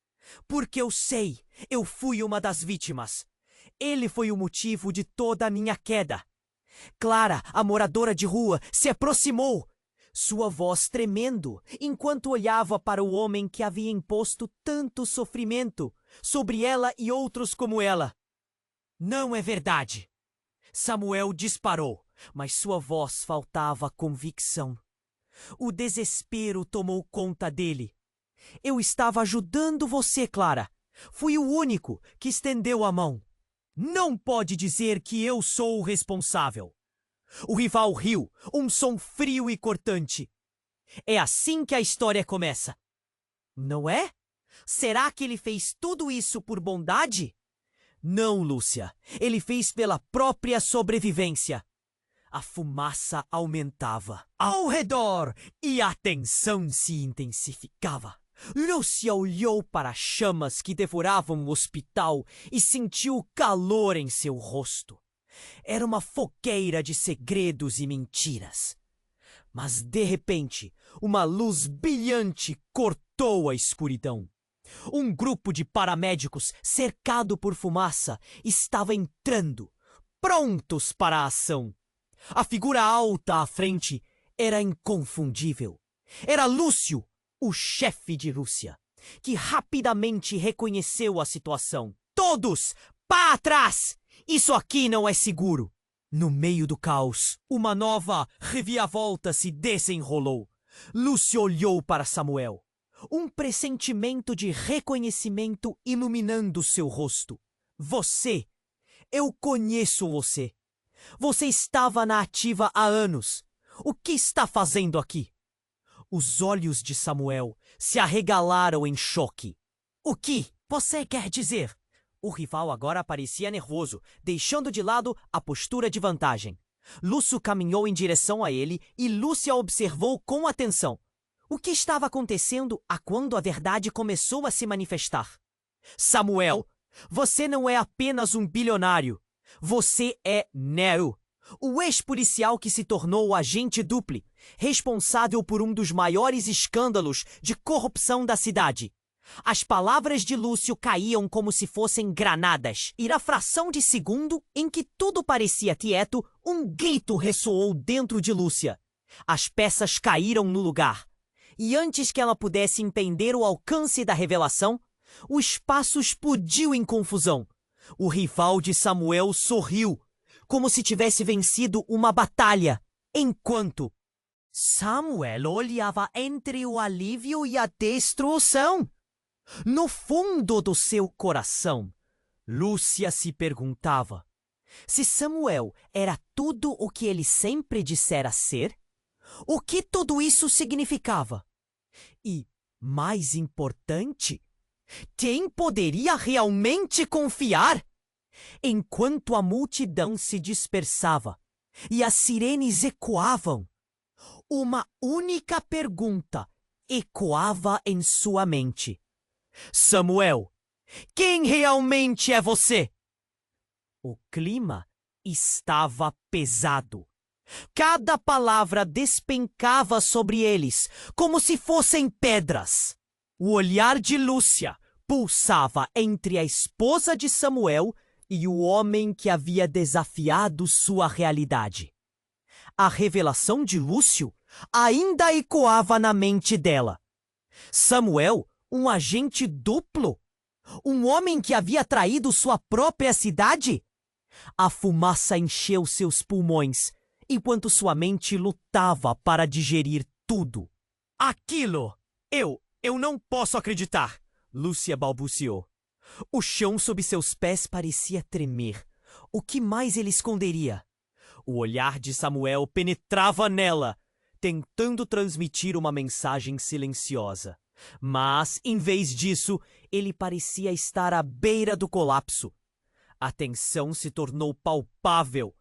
Porque eu sei, eu fui uma das vítimas. Ele foi o motivo de toda a minha queda. Clara, a moradora de rua, se aproximou, sua voz tremendo, enquanto olhava para o homem que havia imposto tanto sofrimento sobre ela e outros como ela. Não é verdade. Samuel disparou, mas sua voz faltava convicção. O desespero tomou conta dele. Eu estava ajudando você, Clara. Fui o único que estendeu a mão. Não pode dizer que eu sou o responsável. O rival riu, um som frio e cortante. É assim que a história começa. Não é? Será que ele fez tudo isso por bondade? Não, Lúcia. Ele fez pela própria sobrevivência. A fumaça aumentava ao redor e a tensão se intensificava. Lúcia olhou para as chamas que devoravam o hospital e sentiu calor em seu rosto. Era uma fogueira de segredos e mentiras. Mas, de repente, uma luz brilhante cortou a escuridão. Um grupo de paramédicos, cercado por fumaça, estava entrando, prontos para a ação. A figura alta à frente era inconfundível. Era Lúcio, o chefe de Lúcia, que rapidamente reconheceu a situação. Todos, para trás! Isso aqui não é seguro. No meio do caos, uma nova reviravolta se desenrolou. Lúcio olhou para Samuel. Um pressentimento de reconhecimento iluminando seu rosto. Você! Eu conheço você. Você estava na ativa há anos. O que está fazendo aqui? Os olhos de Samuel se arregalaram em choque. O que você quer dizer? O rival agora parecia nervoso, deixando de lado a postura de vantagem. Lúcio caminhou em direção a ele e Lúcia observou com atenção. O que estava acontecendo a quando a verdade começou a se manifestar? Samuel, você não é apenas um bilionário. Você é Nero, o ex-policial que se tornou o agente duplo, responsável por um dos maiores escândalos de corrupção da cidade. As palavras de Lúcio caíam como se fossem granadas, e na fração de segundo em que tudo parecia quieto, um grito ressoou dentro de Lúcia. As peças caíram no lugar, e antes que ela pudesse entender o alcance da revelação, o espaço explodiu em confusão. O rival de Samuel sorriu, como se tivesse vencido uma batalha, enquanto Samuel olhava entre o alívio e a destruição. No fundo do seu coração, Lúcia se perguntava se Samuel era tudo o que ele sempre dissera ser, o que tudo isso significava? E, mais importante, quem poderia realmente confiar? Enquanto a multidão se dispersava e as sirenes ecoavam, uma única pergunta ecoava em sua mente: Samuel, quem realmente é você? O clima estava pesado. Cada palavra despencava sobre eles, como se fossem pedras. O olhar de Lúcia pulsava entre a esposa de Samuel e o homem que havia desafiado sua realidade. A revelação de Lúcio ainda ecoava na mente dela. Samuel, um agente duplo? Um homem que havia traído sua própria cidade? A fumaça encheu seus pulmões, enquanto sua mente lutava para digerir tudo. Aquilo! Eu não posso acreditar! Lúcia balbuciou. O chão sob seus pés parecia tremer. O que mais ele esconderia? O olhar de Samuel penetrava nela, tentando transmitir uma mensagem silenciosa. Mas, em vez disso, ele parecia estar à beira do colapso. A tensão se tornou palpável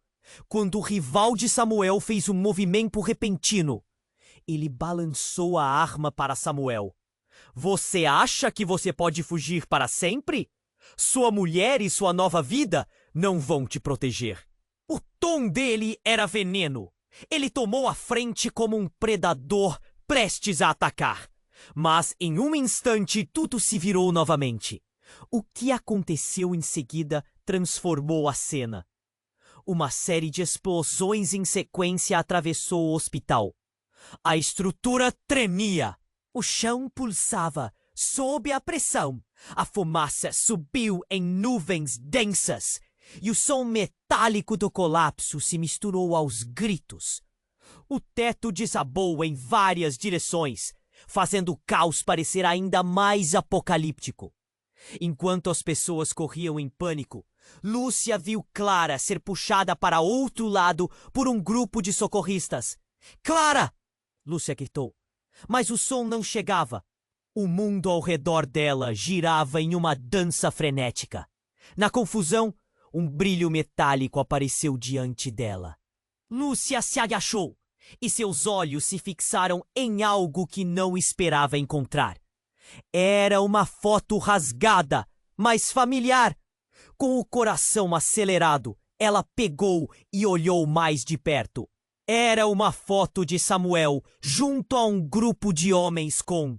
quando o rival de Samuel fez um movimento repentino. Ele balançou a arma para Samuel. Você acha que você pode fugir para sempre? Sua mulher e sua nova vida não vão te proteger. O tom dele era veneno. Ele tomou a frente como um predador prestes a atacar. Mas em um instante tudo se virou novamente. O que aconteceu em seguida transformou a cena. Uma série de explosões em sequência atravessou o hospital. A estrutura tremia. O chão pulsava sob a pressão. A fumaça subiu em nuvens densas. E o som metálico do colapso se misturou aos gritos. O teto desabou em várias direções, fazendo o caos parecer ainda mais apocalíptico. Enquanto as pessoas corriam em pânico, Lúcia viu Clara ser puxada para outro lado por um grupo de socorristas. Clara! Lúcia gritou. Mas o som não chegava. O mundo ao redor dela girava em uma dança frenética. Na confusão, um brilho metálico apareceu diante dela. Lúcia se agachou e seus olhos se fixaram em algo que não esperava encontrar. Era uma foto rasgada, mas familiar. Com o coração acelerado, ela pegou e olhou mais de perto. Era uma foto de Samuel junto a um grupo de homens com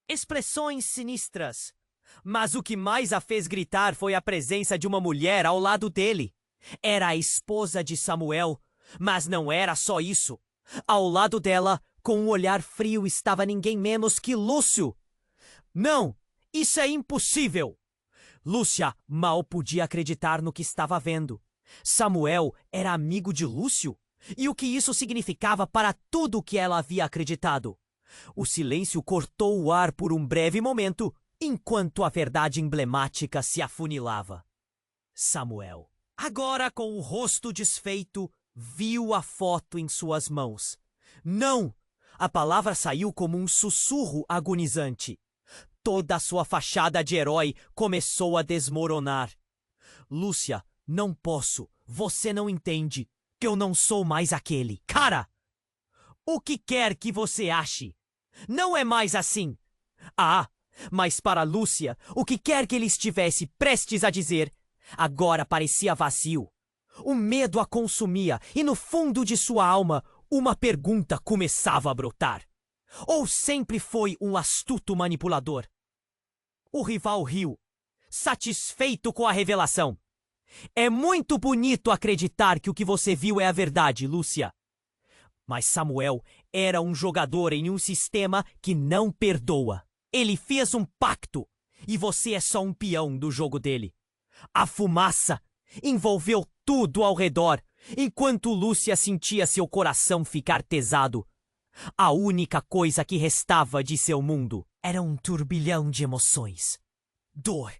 expressões sinistras. Mas o que mais a fez gritar foi a presença de uma mulher ao lado dele. Era a esposa de Samuel, mas não era só isso. Ao lado dela, com um olhar frio, estava ninguém menos que Lúcio. Não, isso é impossível! Lúcia mal podia acreditar no que estava vendo. Samuel era amigo de Lúcio? E o que isso significava para tudo o que ela havia acreditado? O silêncio cortou o ar por um breve momento, enquanto a verdade emblemática se afunilava. Samuel, agora com o rosto desfeito, viu a foto em suas mãos. Não! A palavra saiu como um sussurro agonizante. Toda a sua fachada de herói começou a desmoronar. Lúcia, não posso. Você não entende. Que eu não sou mais aquele. Cara! O que quer que você ache? Não é mais assim. Ah, mas para Lúcia, o que quer que ele estivesse prestes a dizer, agora parecia vazio. O medo a consumia e no fundo de sua alma, uma pergunta começava a brotar. Ou sempre foi um astuto manipulador? O rival riu, satisfeito com a revelação. É muito bonito acreditar que o que você viu é a verdade, Lúcia. Mas Samuel era um jogador em um sistema que não perdoa. Ele fez um pacto e você é só um peão do jogo dele. A fumaça Envolveu tudo ao redor, enquanto Lúcia sentia seu coração ficar pesado. A única coisa que restava de seu mundo era um turbilhão de emoções. Dor,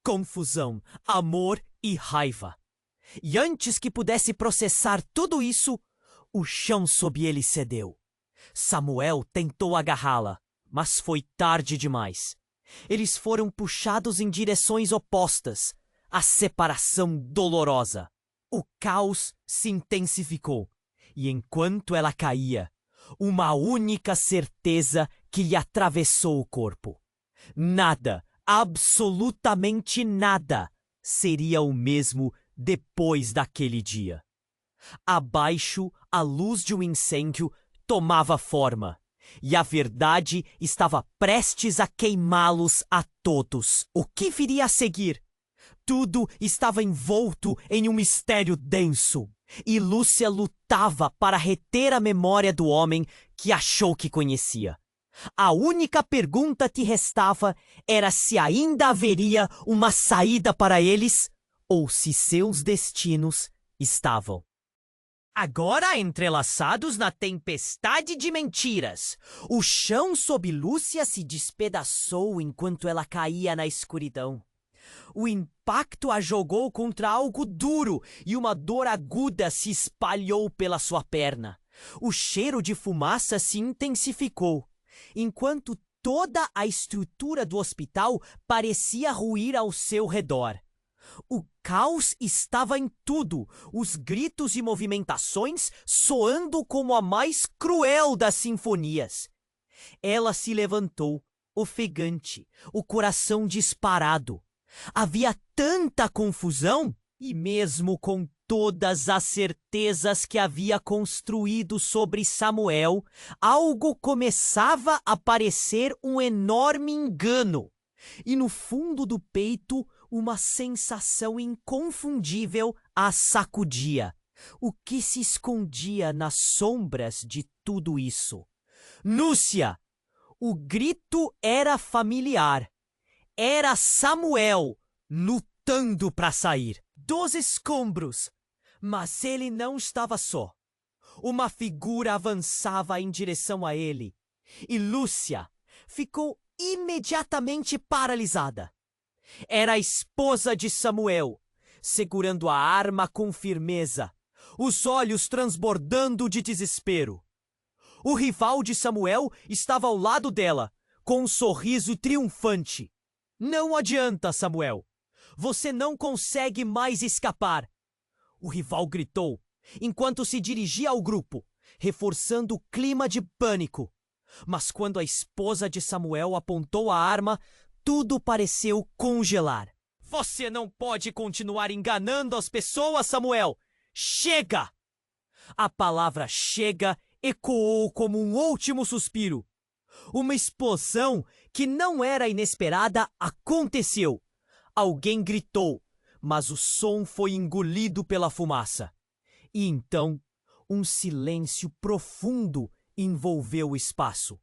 confusão, amor e raiva. E antes que pudesse processar tudo isso, o chão sob ele cedeu. Samuel tentou agarrá-la, mas foi tarde demais. Eles foram puxados em direções opostas. A separação dolorosa. O caos se intensificou. E enquanto ela caía, uma única certeza que lhe atravessou o corpo. Nada, absolutamente nada, seria o mesmo depois daquele dia. Abaixo, a luz de um incêndio tomava forma, e a verdade estava prestes a queimá-los a todos. O que viria a seguir? Tudo estava envolto em um mistério denso, e Lúcia lutava para reter a memória do homem que achou que conhecia. A única pergunta que restava era se ainda haveria uma saída para eles ou se seus destinos estavam agora entrelaçados na tempestade de mentiras. O chão sob Lúcia se despedaçou enquanto ela caía na escuridão. O impacto a jogou contra algo duro e uma dor aguda se espalhou pela sua perna. O cheiro de fumaça se intensificou, enquanto toda a estrutura do hospital parecia ruir ao seu redor. O caos estava em tudo, os gritos e movimentações soando como a mais cruel das sinfonias. Ela se levantou, ofegante, o coração disparado. Havia tanta confusão, e mesmo com todas as certezas que havia construído sobre Samuel, algo começava a parecer um enorme engano. E no fundo do peito, uma sensação inconfundível a sacudia. O que se escondia nas sombras de tudo isso? Núcia! O grito era familiar. Era Samuel lutando para sair dos escombros. Mas ele não estava só. Uma figura avançava em direção a ele. E Lúcia ficou imediatamente paralisada. Era a esposa de Samuel, segurando a arma com firmeza, os olhos transbordando de desespero. O rival de Samuel estava ao lado dela, com um sorriso triunfante. Não adianta, Samuel. Você não consegue mais escapar. O rival gritou, enquanto se dirigia ao grupo, reforçando o clima de pânico. Mas quando a esposa de Samuel apontou a arma, tudo pareceu congelar. Você não pode continuar enganando as pessoas, Samuel! Chega! A palavra chega ecoou como um último suspiro. Uma explosão que não era inesperada aconteceu. Alguém gritou, mas o som foi engolido pela fumaça. E então, um silêncio profundo envolveu o espaço.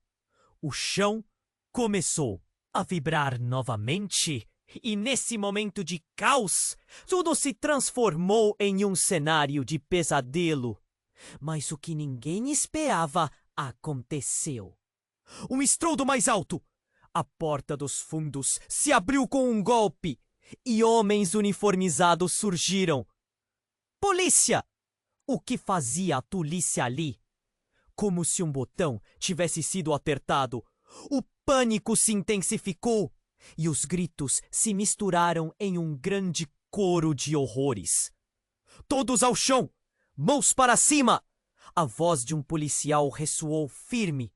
O chão começou a vibrar novamente, e nesse momento de caos, tudo se transformou em um cenário de pesadelo. Mas o que ninguém esperava aconteceu. Um estrondo mais alto! A porta dos fundos se abriu com um golpe, e homens uniformizados surgiram. Polícia! O que fazia a polícia ali? Como se um botão tivesse sido apertado, o pânico se intensificou e os gritos se misturaram em um grande coro de horrores. Todos ao chão! Mãos para cima! A voz de um policial ressoou firme.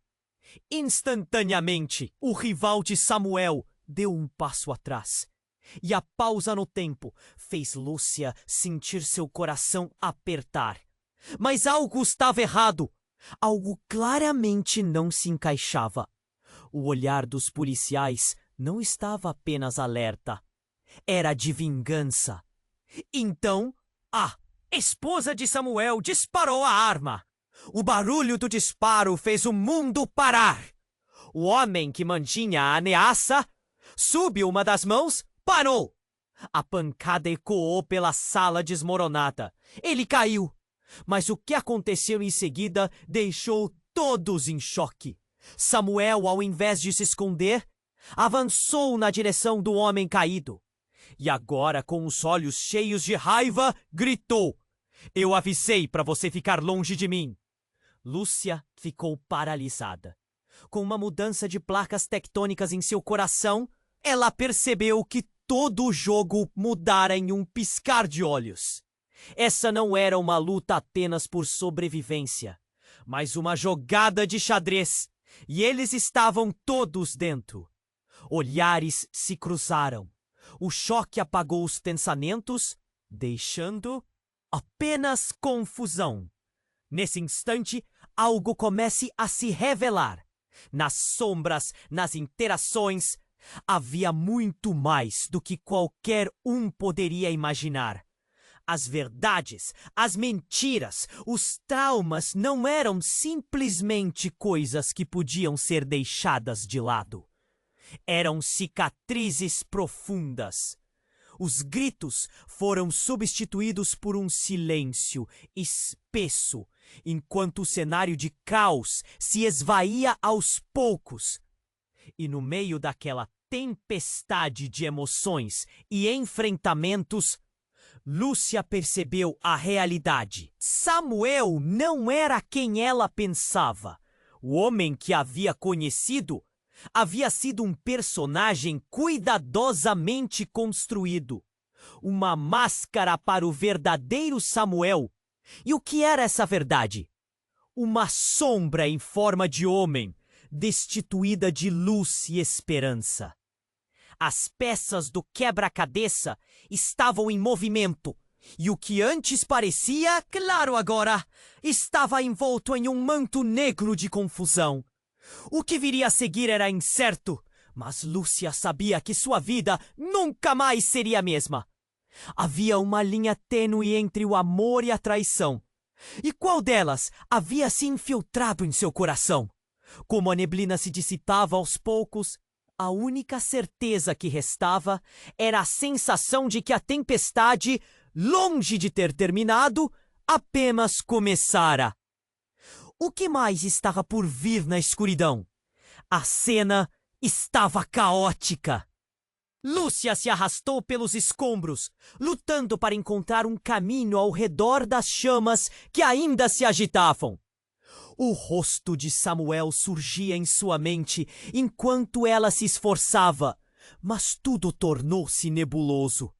Instantaneamente, o rival de Samuel deu um passo atrás. E a pausa no tempo fez Lúcia sentir seu coração apertar. Mas algo estava errado. Algo claramente não se encaixava. O olhar dos policiais não estava apenas alerta. Era de vingança. Então, a esposa de Samuel disparou a arma. O barulho do disparo fez o mundo parar. O homem que mantinha a ameaça, sob uma das mãos, parou. A pancada ecoou pela sala desmoronada. Ele caiu. Mas o que aconteceu em seguida deixou todos em choque. Samuel, ao invés de se esconder, avançou na direção do homem caído. E agora, com os olhos cheios de raiva, gritou: "Eu avisei para você ficar longe de mim." Lúcia ficou paralisada. Com uma mudança de placas tectônicas em seu coração, ela percebeu que todo o jogo mudara em um piscar de olhos. Essa não era uma luta apenas por sobrevivência, mas uma jogada de xadrez, e eles estavam todos dentro. Olhares se cruzaram. O choque apagou os pensamentos, deixando apenas confusão. Nesse instante, algo comece a se revelar. Nas sombras, nas interações, havia muito mais do que qualquer um poderia imaginar. As verdades, as mentiras, os traumas não eram simplesmente coisas que podiam ser deixadas de lado. Eram cicatrizes profundas. Os gritos foram substituídos por um silêncio espesso, enquanto o cenário de caos se esvaía aos poucos. E no meio daquela tempestade de emoções e enfrentamentos, Lúcia percebeu a realidade. Samuel não era quem ela pensava. O homem que havia conhecido havia sido um personagem cuidadosamente construído. Uma máscara para o verdadeiro Samuel. E o que era essa verdade? Uma sombra em forma de homem, destituída de luz e esperança. As peças do quebra-cabeça estavam em movimento, e o que antes parecia claro agora estava envolto em um manto negro de confusão. O que viria a seguir era incerto, mas Lúcia sabia que sua vida nunca mais seria a mesma. Havia uma linha tênue entre o amor e a traição. E qual delas havia se infiltrado em seu coração? Como a neblina se dissipava aos poucos, a única certeza que restava era a sensação de que a tempestade, longe de ter terminado, apenas começara. O que mais estava por vir na escuridão? A cena estava caótica. Lúcia se arrastou pelos escombros, lutando para encontrar um caminho ao redor das chamas que ainda se agitavam. O rosto de Samuel surgia em sua mente enquanto ela se esforçava, mas tudo tornou-se nebuloso.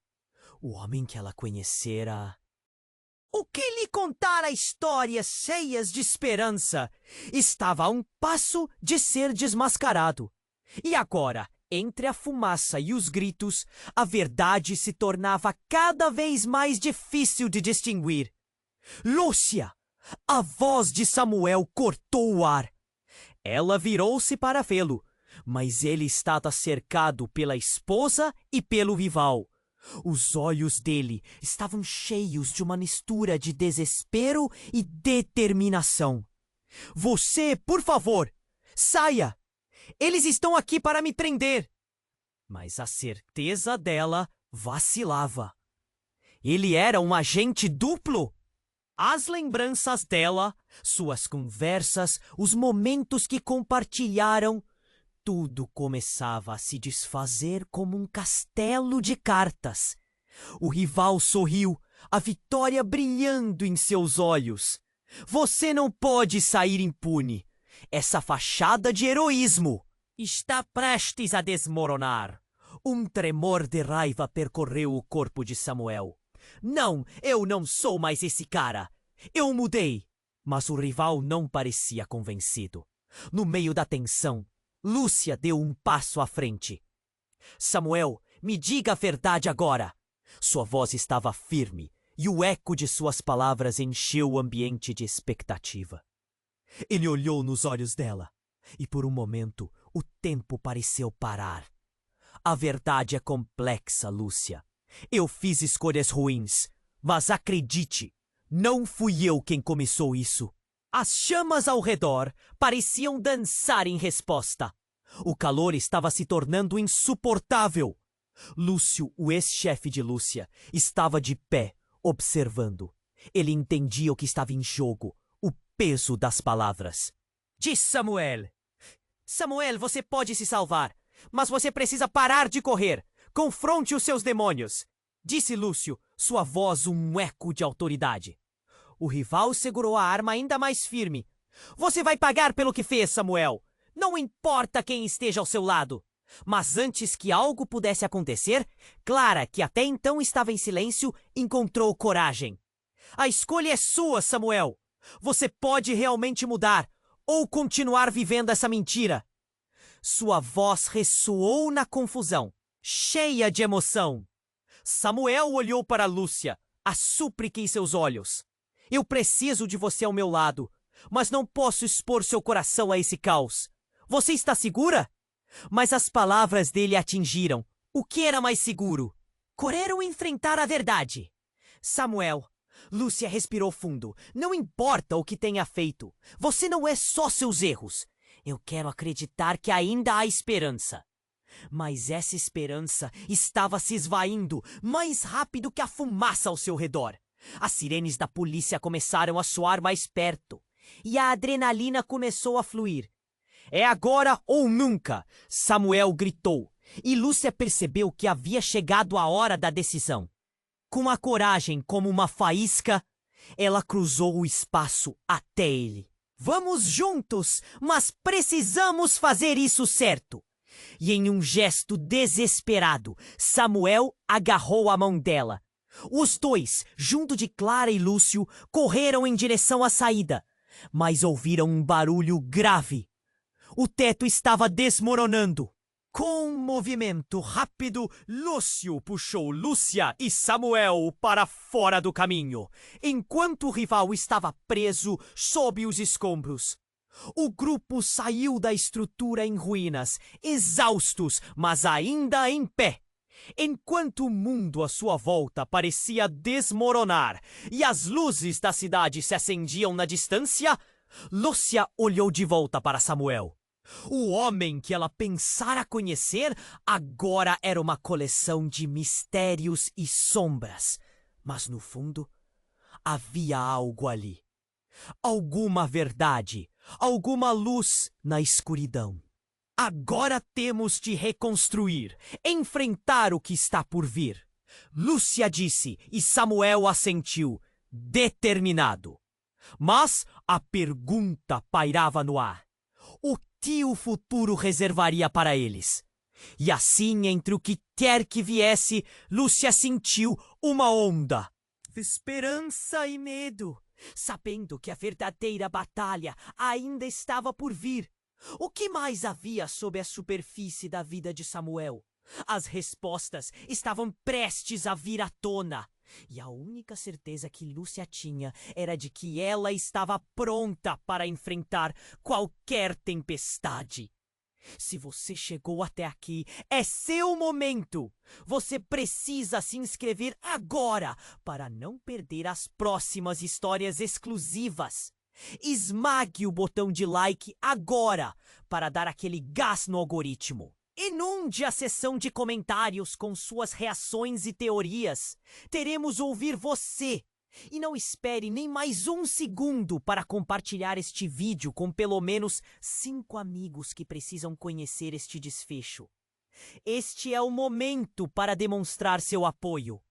O homem que ela conhecera... O que lhe contara histórias cheias de esperança estava a um passo de ser desmascarado. E agora, entre a fumaça e os gritos, a verdade se tornava cada vez mais difícil de distinguir. Lúcia! A voz de Samuel cortou o ar. Ela virou-se para vê-lo, mas ele estava cercado pela esposa e pelo rival. Os olhos dele estavam cheios de uma mistura de desespero e determinação. "Você, por favor, saia! Eles estão aqui para me prender!" Mas a certeza dela vacilava. Ele era um agente duplo. As lembranças dela, suas conversas, os momentos que compartilharam, tudo começava a se desfazer como um castelo de cartas. O rival sorriu, a vitória brilhando em seus olhos. "Você não pode sair impune. Essa fachada de heroísmo está prestes a desmoronar." Um tremor de raiva percorreu o corpo de Samuel. "Não, eu não sou mais esse cara. Eu mudei." Mas o rival não parecia convencido. No meio da tensão, Lúcia deu um passo à frente. "Samuel, me diga a verdade agora." Sua voz estava firme e o eco de suas palavras encheu o ambiente de expectativa. Ele olhou nos olhos dela e por um momento o tempo pareceu parar. "A verdade é complexa, Lúcia. Eu fiz escolhas ruins, mas acredite, não fui eu quem começou isso." As chamas ao redor pareciam dançar em resposta. O calor estava se tornando insuportável. Lúcio, o ex-chefe de Lúcia, estava de pé, observando. Ele entendia o que estava em jogo, o peso das palavras. Diz Samuel. Samuel, você pode se salvar, mas você precisa parar de correr. Confronte os seus demônios. Disse Lúcio, sua voz um eco de autoridade. O rival segurou a arma ainda mais firme. Você vai pagar pelo que fez, Samuel. Não importa quem esteja ao seu lado. Mas antes que algo pudesse acontecer, Clara, que até então estava em silêncio, encontrou coragem. A escolha é sua, Samuel. Você pode realmente mudar ou continuar vivendo essa mentira. Sua voz ressoou na confusão, cheia de emoção. Samuel olhou para Lúcia, a súplica em seus olhos. Eu preciso de você ao meu lado, mas não posso expor seu coração a esse caos. Você está segura? Mas as palavras dele atingiram. O que era mais seguro? Correr ou enfrentar a verdade? Samuel, Lúcia respirou fundo. Não importa o que tenha feito. Você não é só seus erros. Eu quero acreditar que ainda há esperança. Mas essa esperança estava se esvaindo mais rápido que a fumaça ao seu redor. As sirenes da polícia começaram a soar mais perto. E a adrenalina começou a fluir. É agora ou nunca, Samuel gritou, e Lúcia percebeu que havia chegado a hora da decisão. Com a coragem como uma faísca, ela cruzou o espaço até ele. Vamos juntos, mas precisamos fazer isso certo. E em um gesto desesperado, Samuel agarrou a mão dela. Os dois, junto de Clara e Lúcio, correram em direção à saída, mas ouviram um barulho grave. O teto estava desmoronando. Com um movimento rápido, Lúcio puxou Lúcia e Samuel para fora do caminho, enquanto o rival estava preso sob os escombros. O grupo saiu da estrutura em ruínas, exaustos, mas ainda em pé. Enquanto o mundo à sua volta parecia desmoronar e as luzes da cidade se acendiam na distância, Lúcia olhou de volta para Samuel. O homem que ela pensara conhecer agora era uma coleção de mistérios e sombras. Mas no fundo, havia algo ali. Alguma verdade, alguma luz na escuridão. Agora temos de reconstruir, enfrentar o que está por vir. Lúcia disse e Samuel assentiu, determinado. Mas a pergunta pairava no ar. O que o futuro reservaria para eles? E assim, entre o que quer que viesse, Lúcia sentiu uma onda. Esperança e medo, sabendo que a verdadeira batalha ainda estava por vir. O que mais havia sob a superfície da vida de Samuel? As respostas estavam prestes a vir à tona. E a única certeza que Lúcia tinha era de que ela estava pronta para enfrentar qualquer tempestade. Se você chegou até aqui, é seu momento! Você precisa se inscrever agora para não perder as próximas histórias exclusivas. Esmague o botão de like agora para dar aquele gás no algoritmo. Inunde a seção de comentários com suas reações e teorias. Teremos ouvir você. E não espere nem mais um segundo para compartilhar este vídeo com pelo menos 5 amigos que precisam conhecer este desfecho. Este é o momento para demonstrar seu apoio.